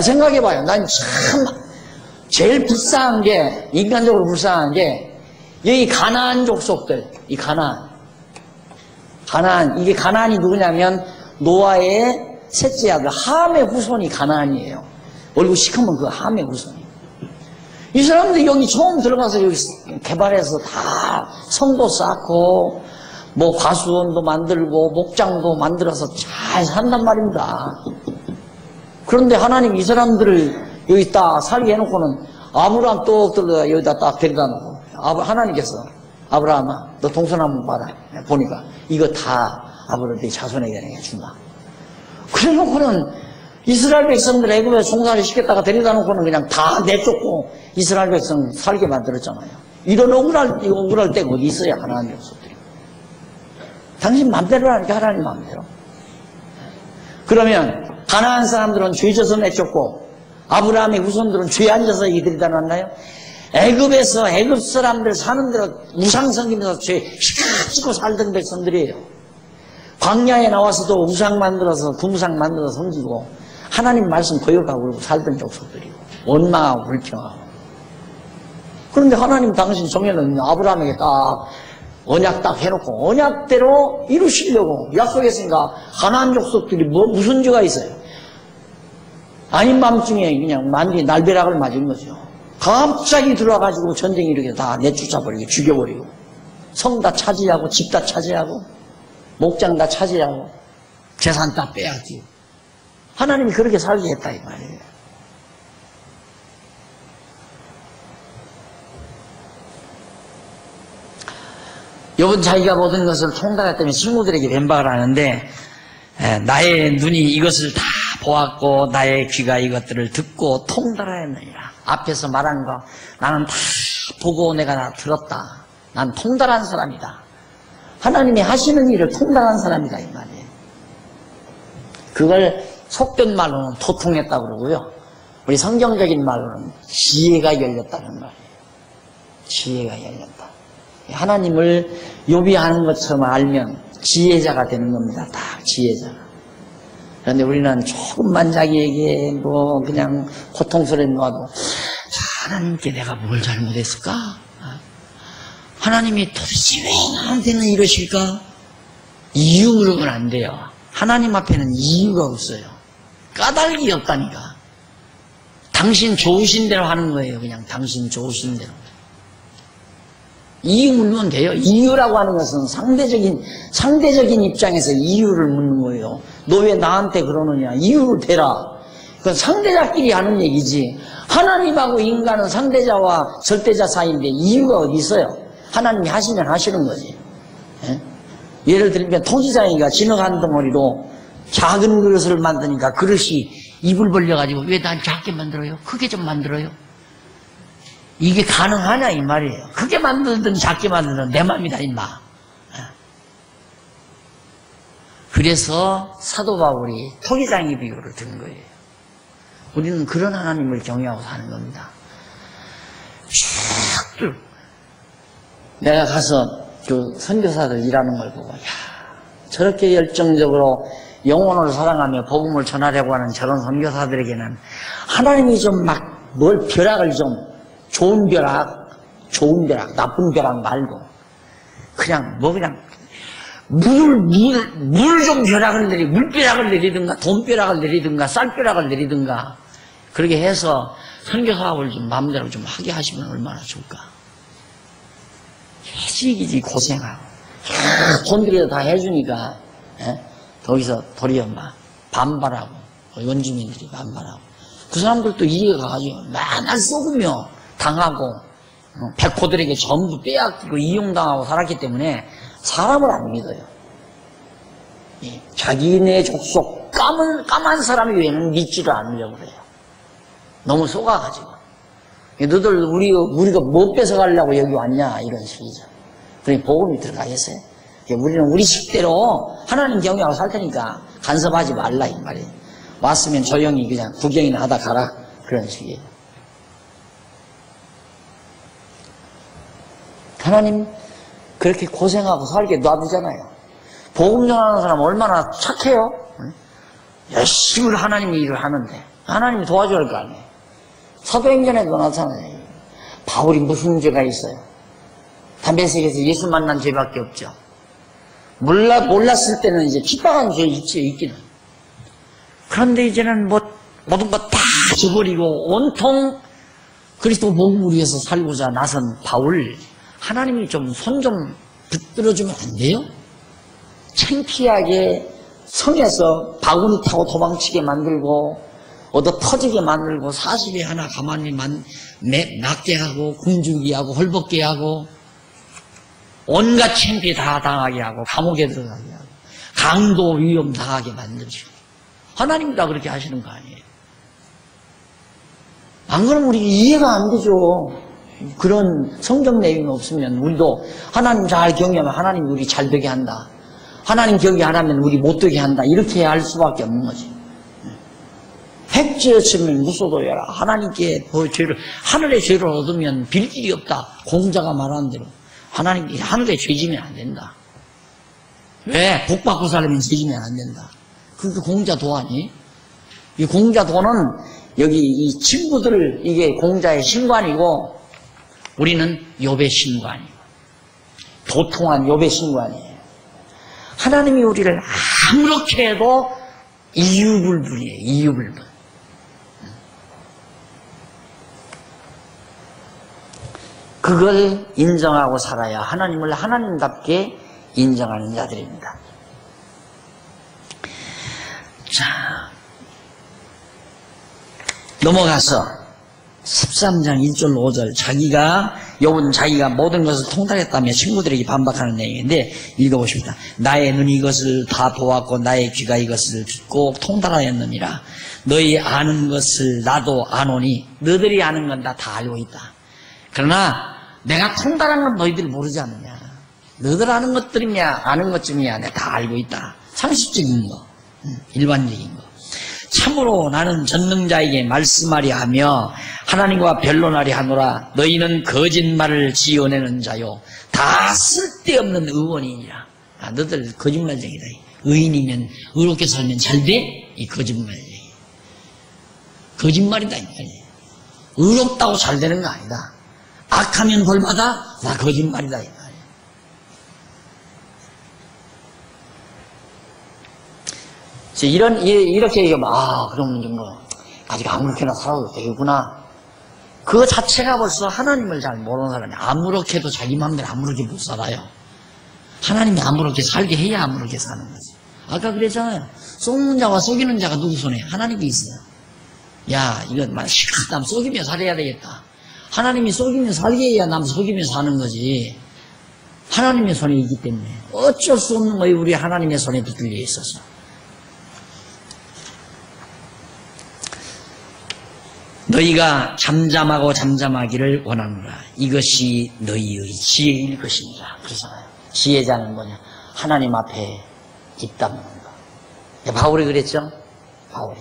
생각해봐요. 난 참 제일 불쌍한 게 인간적으로 불쌍한 게 여기 가나안 족속들 이 가나안 이게 가나안이 누구냐면 노아의 셋째 아들 함의 후손이 가나안이에요. 얼굴 시커먼 그 함의 후손이. 이 사람들이 여기 처음 들어가서 여기 개발해서 다 성도 쌓고 뭐 과수원도 만들고 목장도 만들어서 잘 산단 말입니다. 그런데 하나님 이 사람들을 여기 딱 살게 해놓고는 아브라함 또 들어가 여기다 딱 데려다 놓고 하나님께서 아브라함아 너 동선 한번 봐라. 보니까 이거 다 아브라함 네 자손에게 준다. 그래놓고는 이스라엘 백성들 애굽에 송사를 시켰다가 데려다 놓고는 그냥 다 내쫓고 이스라엘 백성 살게 만들었잖아요. 이런 억울할 때가 어디 있어야 하나님 족속들이. 당신 맘대로 하니까 하나님 맘대로. 그러면 가나안 사람들은 죄 져서 내쫓고 아브라함의 후손들은 죄 안 져서 이들이다 놨나요? 애굽에서 애굽 사람들 사는 대로 우상 섬기면서 죄 휘가지고 살던 백성들이에요. 광야에 나와서도 우상 만들어서 금우상 만들어서 섬기고 하나님 말씀 거역하고 살던 족속들이고 원망하고 불평하고. 그런데 하나님 당신 정해놓은 아브라함에게 딱 언약 딱 해놓고 언약대로 이루시려고 약속했으니까 가나안 족속들이 무슨 죄가 있어요? 아닌 밤중에 그냥 만기 날벼락을 맞은 거죠. 갑자기 들어와가지고 전쟁이 이렇게 다 내쫓아버리고 죽여버리고 성 다 차지하고 집 다 차지하고 목장 다 차지하고 재산 다 빼앗기고 하나님이 그렇게 살게 했다 이 말이에요. 욥은 자기가 모든 것을 통달했다며 친구들에게 변박을 하는데 나의 눈이 이것을 다 보았고 나의 귀가 이것들을 듣고 통달하였느니라. 앞에서 말한 거 나는 다 보고 내가 다 들었다. 난 통달한 사람이다. 하나님이 하시는 일을 통달한 사람이다 이 말이에요. 그걸 속된 말로는 도통했다고 그러고요. 우리 성경적인 말로는 지혜가 열렸다는 말이에요. 지혜가 열렸다. 하나님을 욥이 하는 것처럼 알면 지혜자가 되는 겁니다. 딱 지혜자가. 그런데 우리는 조금만 자기에게 뭐 그냥 고통스러운 놓아도 하나님께 내가 뭘 잘못했을까? 하나님이 도대체 왜 나한테는 이러실까? 이유 물으면 안 돼요. 하나님 앞에는 이유가 없어요. 까닭이 없다니까. 당신 좋으신 대로 하는 거예요. 그냥 당신 좋으신 대로. 이유 물으면 돼요. 이유라고 하는 것은 상대적인 입장에서 이유를 묻는 거예요. 너 왜 나한테 그러느냐? 이유를 대라. 그건 상대자끼리 하는 얘기지. 하나님하고 인간은 상대자와 절대자 사이인데 이유가 어디 있어요? 하나님이 하시면 하시는 거지. 예? 예를 들면 토지장이가 진흙 한 덩어리로 작은 그릇을 만드니까 그릇이 입을 벌려가지고 왜 난 작게 만들어요? 크게 좀 만들어요? 이게 가능하냐 이 말이에요. 크게 만들든 작게 만들든 내 맘이다 임마. 그래서 사도 바울이 토기장이 비유를 든 거예요. 우리는 그런 하나님을 경외하고 사는 겁니다. 쭉 내가 가서 그 선교사들 일하는 걸 보고 야 저렇게 열정적으로 영혼을 사랑하며 복음을 전하려고 하는 저런 선교사들에게는 하나님이 좀 막 뭘 벼락을 좀 좋은 벼락, 나쁜 벼락 말고 그냥 물 좀 벼락을 물벼락을 내리든가 돈벼락을 내리든가 쌀벼락을 내리든가 그렇게 해서 선교 사업을 좀 마음대로 좀 하게 하시면 얼마나 좋을까. 기지기지 고생하고 돈 들여서 다 해주니까 거기서 도리어 막 반발하고 원주민들이 반발하고 그 사람들도 이해가 가지고 맨날 쏘으며 당하고 백호들에게 전부 빼앗기고 이용당하고 살았기 때문에 사람을 안 믿어요. 자기네 족속 까만 사람 외에는 믿지를 않으려고 그래요. 너무 속아가지고 너들 우리가 뭐 뺏어가려고 여기 왔냐 이런 식이죠. 그러니 복음이 들어가겠어요? 우리는 우리 식대로 하나님 경외하고 살 테니까 간섭하지 말라 이 말이에요. 왔으면 조용히 그냥 구경이나 하다 가라 그런 식이에요. 하나님 그렇게 고생하고 살게 놔두잖아요. 복음 전하는 사람 얼마나 착해요? 열심히 하나님의 일을 하는데 하나님이 도와줘야 할 거 아니에요. 사도행전에도 나타나요. 바울이 무슨 죄가 있어요? 담배색에서 예수 만난 죄밖에 없죠. 몰랐을 때는 이제 핍박한 죄 있죠, 있기는. 그런데 이제는 모든 것 다 저버리고 온통 그리스도 복음을 위해서 살고자 나선 바울, 하나님이 좀 손 좀 붙들어주면 안 돼요? 창피하게 성에서 바구니 타고 도망치게 만들고 얻어 터지게 만들고 40에 하나 가만히 낫게 하고 굶주리게 하고 헐벗게 하고 온갖 창피 다 당하게 하고 감옥에 들어가게 하고 강도 위험 당하게 만들죠. 하나님이라 그렇게 하시는 거 아니에요. 안 그러면 우리 이해가 안 되죠. 그런 성경 내용이 없으면 우리도 하나님 잘 경외하면 하나님 우리 잘 되게 한다. 하나님 경외 안 하면 우리 못 되게 한다. 이렇게 할 수밖에 없는 거지. 핵지었으면 무소도여라. 하나님께 죄를, 하늘의 죄를 얻으면 빌 길이 없다. 공자가 말한 대로. 하나님께 하늘에 죄지면 안 된다. 왜? 복 받고 살려면 죄지면 안 된다. 그게 공자도 아니? 이 공자도는 여기 이 친구들, 이게 공자의 신관이고, 우리는 욥의 신관이고, 도통한 욥의 신관이에요. 하나님이 우리를 아무렇게 해도 이유불분이에요. 이유불분. 그걸 인정하고 살아야 하나님을 하나님답게 인정하는 자들입니다. 자, 넘어가서 13장 1절 5절 욥은 자기가 모든 것을 통달했다며 친구들에게 반박하는 내용인데 읽어보십니다. 나의 눈이 이것을 다 보았고 나의 귀가 이것을 듣고 통달하였느니라. 너희 아는 것을 나도 아노니 너희들이 아는 건 나 다 알고 있다. 그러나 내가 통달한 건 너희들이 모르지 않느냐. 너희들 아는 것들이냐 아는 것쯤이야 내가 다 알고 있다. 상식적인 거, 일반적인 거. 참으로 나는 전능자에게 말씀하려 하며 하나님과 변론하려 하노라. 너희는 거짓말을 지어내는 자요 다 쓸데없는 의원이니라. 너희들 거짓말쟁이다. 의인이면 의롭게 살면 잘 돼? 이 거짓말쟁이. 거짓말이다 이 말이에요. 의롭다고 잘 되는 거 아니다. 악하면 벌받아? 나 거짓말이다 이 말이에요. 이렇게 얘기하면, 그러면 좀 아직 아무렇게나 살아도 되겠구나. 그거 자체가 벌써 하나님을 잘 모르는 사람이 아무렇게도 자기 마음대로 아무렇게 못 살아요. 하나님이 아무렇게 살게 해야 아무렇게 사는 거지. 아까 그랬잖아요. 속는 자와 속이는 자가 누구 손에? 하나님이 있어요. 야, 이건 막 시간 속이며 살아야 되겠다. 하나님이 속이며 살게 해야 남 속이며 사는 거지. 하나님의 손에 있기 때문에 어쩔 수 없는 거예요. 우리 하나님의 손에 붙들려 있어서. 너희가 잠잠하고 잠잠하기를 원하노라. 이것이 너희의 지혜일 것이니라. 그러잖아요. 지혜자는 뭐냐? 하나님 앞에 입 다무는 거. 바울이 그랬죠? 바울이.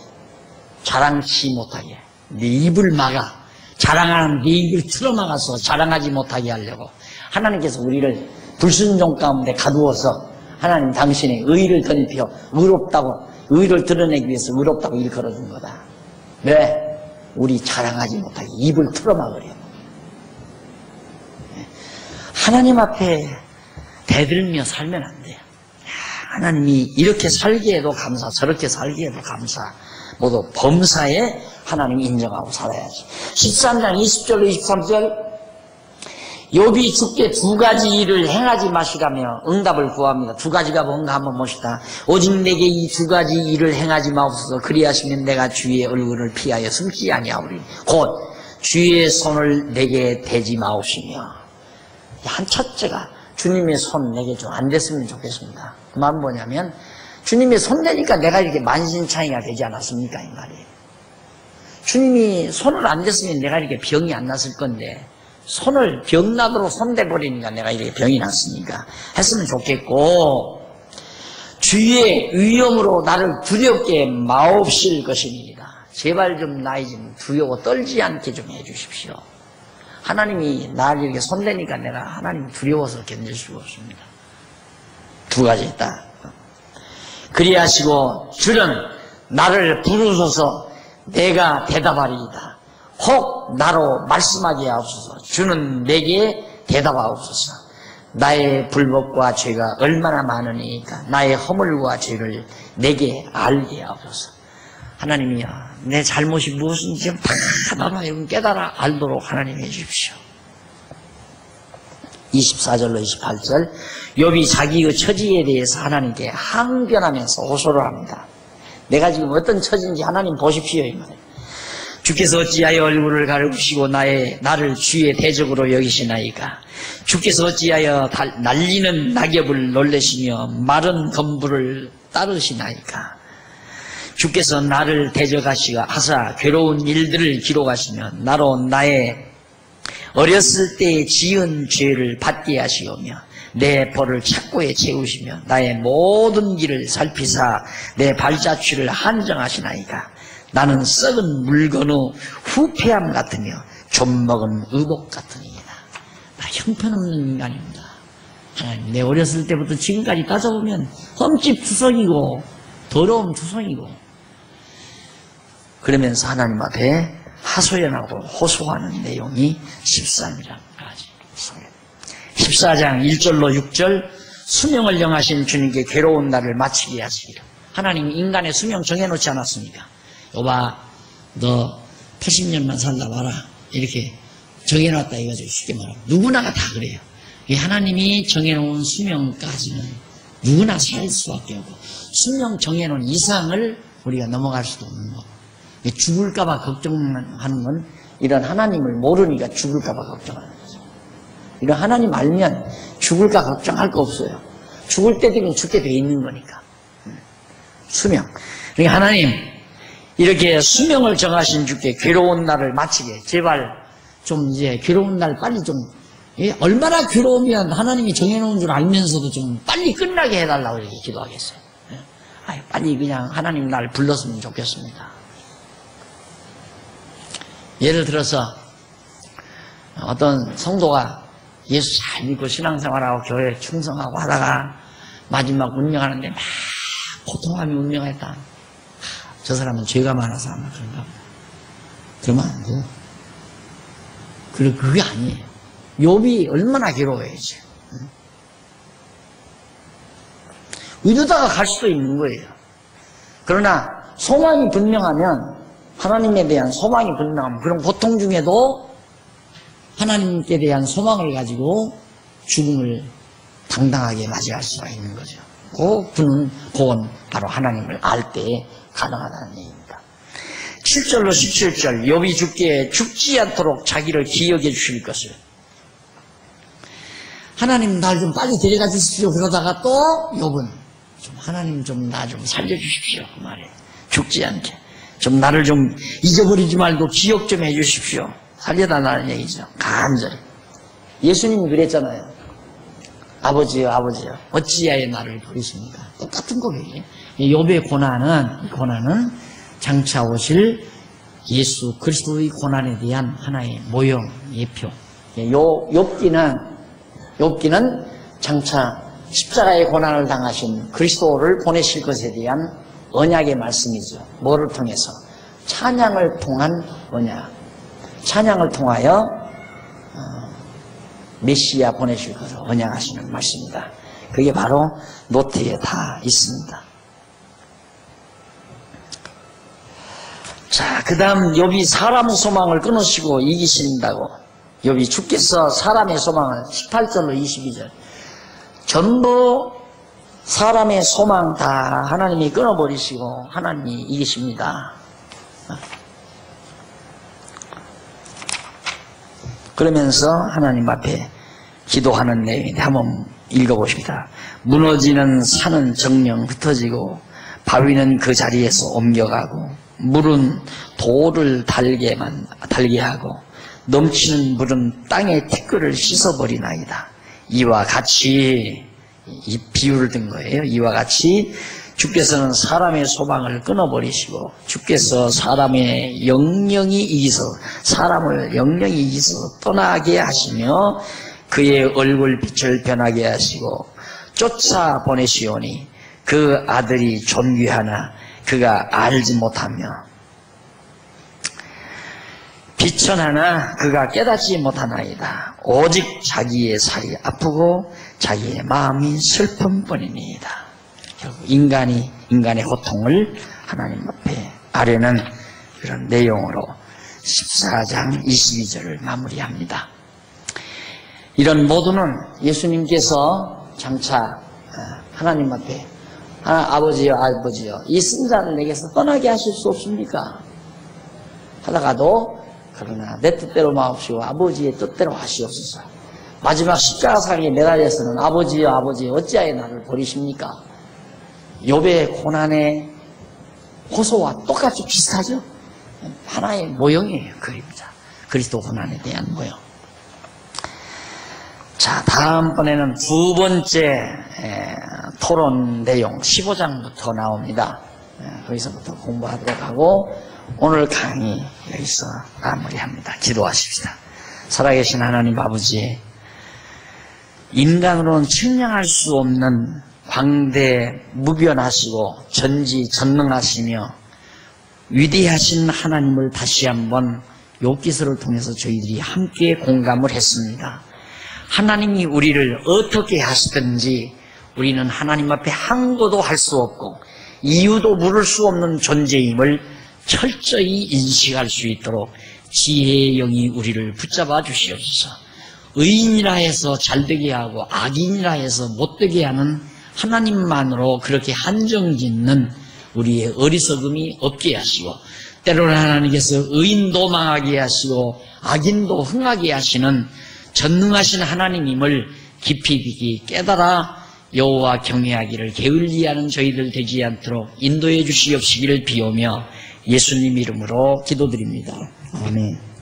자랑치 못하게. 네 입을 막아. 자랑하는 네 입을 틀어막아서 자랑하지 못하게 하려고. 하나님께서 우리를 불순종 가운데 가두어서 하나님 당신의 의를 던져 의롭다고, 의를 드러내기 위해서 의롭다고 일컬어준 거다. 왜? 우리 자랑하지 못하게 입을 틀어막으려고. 하나님 앞에 대들며 살면 안 돼요. 하나님이 이렇게 살게 해도 감사, 저렇게 살게 해도 감사. 모두 범사에 하나님 인정하고 살아야지. 13장 20절로 23절 욥이 주께 두 가지 일을 행하지 마시라며 응답을 구합니다. 두 가지가 뭔가 한번 봅시다. 오직 내게 이 두 가지 일을 행하지 마옵소서. 그리하시면 내가 주의 얼굴을 피하여 숨지 아니하오리. 곧 주의 손을 내게 대지 마옵시며. 한 첫째가 주님의 손 내게 좀 안 됐으면 좋겠습니다. 그 말은 뭐냐면 주님의 손 대니까 내가 이렇게 만신창이가 되지 않았습니까? 이 말이에요. 주님이 손을 안 댔으면 내가 이렇게 병이 안 났을 건데 손을 병나도록 손대버리니까 내가 이렇게 병이 났으니까 했으면 좋겠고, 주의 위엄으로 나를 두렵게 마옵실 것입니다. 제발 좀 나이 좀 두려워 떨지 않게 좀 해주십시오. 하나님이 나를 이렇게 손대니까 내가 하나님 두려워서 견딜 수가 없습니다. 두 가지 있다. 그리하시고 주는 나를 부르소서 내가 대답하리이다. 혹 나로 말씀하게 하옵소서. 주는 내게 대답하옵소서. 나의 불법과 죄가 얼마나 많으니까 나의 허물과 죄를 내게 알게 하옵소서. 하나님이여, 내 잘못이 무엇인지 다 나로 깨달아 알도록 하나님 해주십시오. 24절로 28절, 욥이 자기의 처지에 대해서 하나님께 항변하면서 호소를 합니다. 내가 지금 어떤 처지인지 하나님 보십시오, 이 말이에요. 주께서 어찌하여 얼굴을 가리우시고 나를 주의 대적으로 여기시나이까? 주께서 어찌하여 날리는 낙엽을 놀래시며 마른 건불을 따르시나이까? 주께서 나를 대적하사 괴로운 일들을 기록하시며 나로 나의 어렸을 때 지은 죄를 받게 하시오며 내 벌을 착고에 채우시며 나의 모든 길을 살피사 내 발자취를 한정하시나이까? 나는 썩은 물건의 후패함 같으며 좀먹은 의복 같으니이다. 나 형편없는 인간입니다. 하나님, 내 어렸을 때부터 지금까지 따져보면 흠집투성이고 더러움 투성이고, 그러면서 하나님 앞에 하소연하고 호소하는 내용이 13장까지. 14장 1절로 6절, 수명을 정하신 주님께 괴로운 날을 마치게 하시기를. 하나님 인간의 수명 정해놓지 않았습니까? 여봐, 너 80년만 살다 봐라. 이렇게 정해놨다 이거죠. 쉽게 말하면. 누구나가 다 그래요. 하나님이 정해놓은 수명까지는 누구나 살 수밖에 없고, 수명 정해놓은 이상을 우리가 넘어갈 수도 없는 거고. 죽을까봐 걱정하는 건 이런 하나님을 모르니까 죽을까봐 걱정하는 거죠. 이런 하나님 알면 죽을까 걱정할 거 없어요. 죽을 때 되면 죽게 돼 있는 거니까. 수명. 그러니까 하나님, 이렇게 수명을 정하신 주께 괴로운 날을 마치게, 제발 좀 이제 괴로운 날 빨리 좀, 얼마나 괴로우면 하나님이 정해놓은 줄 알면서도 좀 빨리 끝나게 해달라고 이렇게 기도하겠어요. 빨리 그냥 하나님 날 불렀으면 좋겠습니다. 예를 들어서 어떤 성도가 예수 잘 믿고 신앙생활하고 교회에 충성하고 하다가 마지막 운명하는데 막 고통하며 운명했다. 저 사람은 죄가 많아서 아마 그런가 보다. 그러면 안 돼요. 그게 아니에요. 욥이 얼마나 괴로워야지. 이러다가 갈 수도 있는 거예요. 그러나 소망이 분명하면, 하나님에 대한 소망이 분명하면, 그런 고통 중에도 하나님께 대한 소망을 가지고 죽음을 당당하게 맞이할 수가 있는 거죠. 그건 바로 하나님을 알 때에 가능하다는 얘기입니다. 7절로 17절, 욥이 죽지 않도록 자기를 기억해 주실 것을. 하나님 날 좀 빨리 데려가 주십시오. 그러다가 또 욥은 하나님 좀 나 좀 살려주십시오. 그 말이에요. 죽지 않게. 좀 나를 좀 잊어버리지 말고 기억 좀 해주십시오. 살려달라는 얘기죠. 간절히. 예수님이 그랬잖아요. 아버지요, 아버지요. 어찌하여 나를 버리십니까? 똑같은 고백이에요. 욥의 고난은 장차 오실 예수 그리스도의 고난에 대한 하나의 모형, 예표. 욥기는 장차 십자가의 고난을 당하신 그리스도를 보내실 것에 대한 언약의 말씀이죠. 뭐를 통해서? 찬양을 통한 언약. 찬양을 통하여 메시아 보내실 것을 언약하시는 말씀입니다. 그게 바로 노트에 다 있습니다. 자, 그 다음 욥이 사람 소망을 끊으시고 이기신다고. 욥이 주께서 사람의 소망을 18절로 22절 전부 사람의 소망 다 하나님이 끊어버리시고 하나님이 이기십니다. 그러면서 하나님 앞에 기도하는 내용인데 한번 읽어보십니다. 무너지는 산은 정령 흩어지고 바위는 그 자리에서 옮겨가고 물은 돌을 달게 하고 넘치는 물은 땅의 티끌을 씻어버리나이다. 이와 같이, 이 비유를 든 거예요. 이와 같이 주께서는 사람의 소망을 끊어버리시고 주께서 사람의 영영이 이기서 사람을 영영이 이기서 떠나게 하시며 그의 얼굴빛을 변하게 하시고 쫓아 보내시오니 그 아들이 존귀하나 그가 알지 못하며 비천하나 그가 깨닫지 못하나이다. 오직 자기의 살이 아프고 자기의 마음이 슬픔뿐이니이다. 결국 인간의 고통을 하나님 앞에 아뢰는 그런 내용으로 14장 22절을 마무리합니다. 이런 모두는 예수님께서 장차 하나님 앞에 아버지여 이 승자를 내게서 떠나게 하실 수 없습니까? 하다가도 그러나 내 뜻대로 마옵시고 아버지의 뜻대로 하시옵소서. 마지막 십자가상에 매달려서는 아버지여 어찌하여 나를 버리십니까? 욥의 고난의 호소와 똑같이 비슷하죠? 하나의 모형이에요. 그림자. 그리스도 고난에 대한 모형. 자, 다음번에는 두 번째 토론 내용 15장부터 나옵니다. 거기서부터 공부하도록 하고 오늘 강의 여기서 마무리합니다. 기도하십시다. 살아계신 하나님 아버지, 인간으로는 측량할 수 없는 광대무변하시고 전지전능하시며 위대하신 하나님을 다시 한번 욥기서를 통해서 저희들이 함께 공감을 했습니다. 하나님이 우리를 어떻게 하시든지 우리는 하나님 앞에 항거도 할 수 없고 이유도 물을 수 없는 존재임을 철저히 인식할 수 있도록 지혜의 영이 우리를 붙잡아 주시옵소서. 의인이라 해서 잘되게 하고 악인이라 해서 못되게 하는 하나님만으로 그렇게 한정짓는 우리의 어리석음이 없게 하시고 때로는 하나님께서 의인도 망하게 하시고 악인도 흥하게 하시는 전능하신 하나님임을 깊이 깨달아 여호와 경외하기를 게을리하는 저희들 되지 않도록 인도해 주시옵시기를 비오며 예수님 이름으로 기도드립니다. 아멘.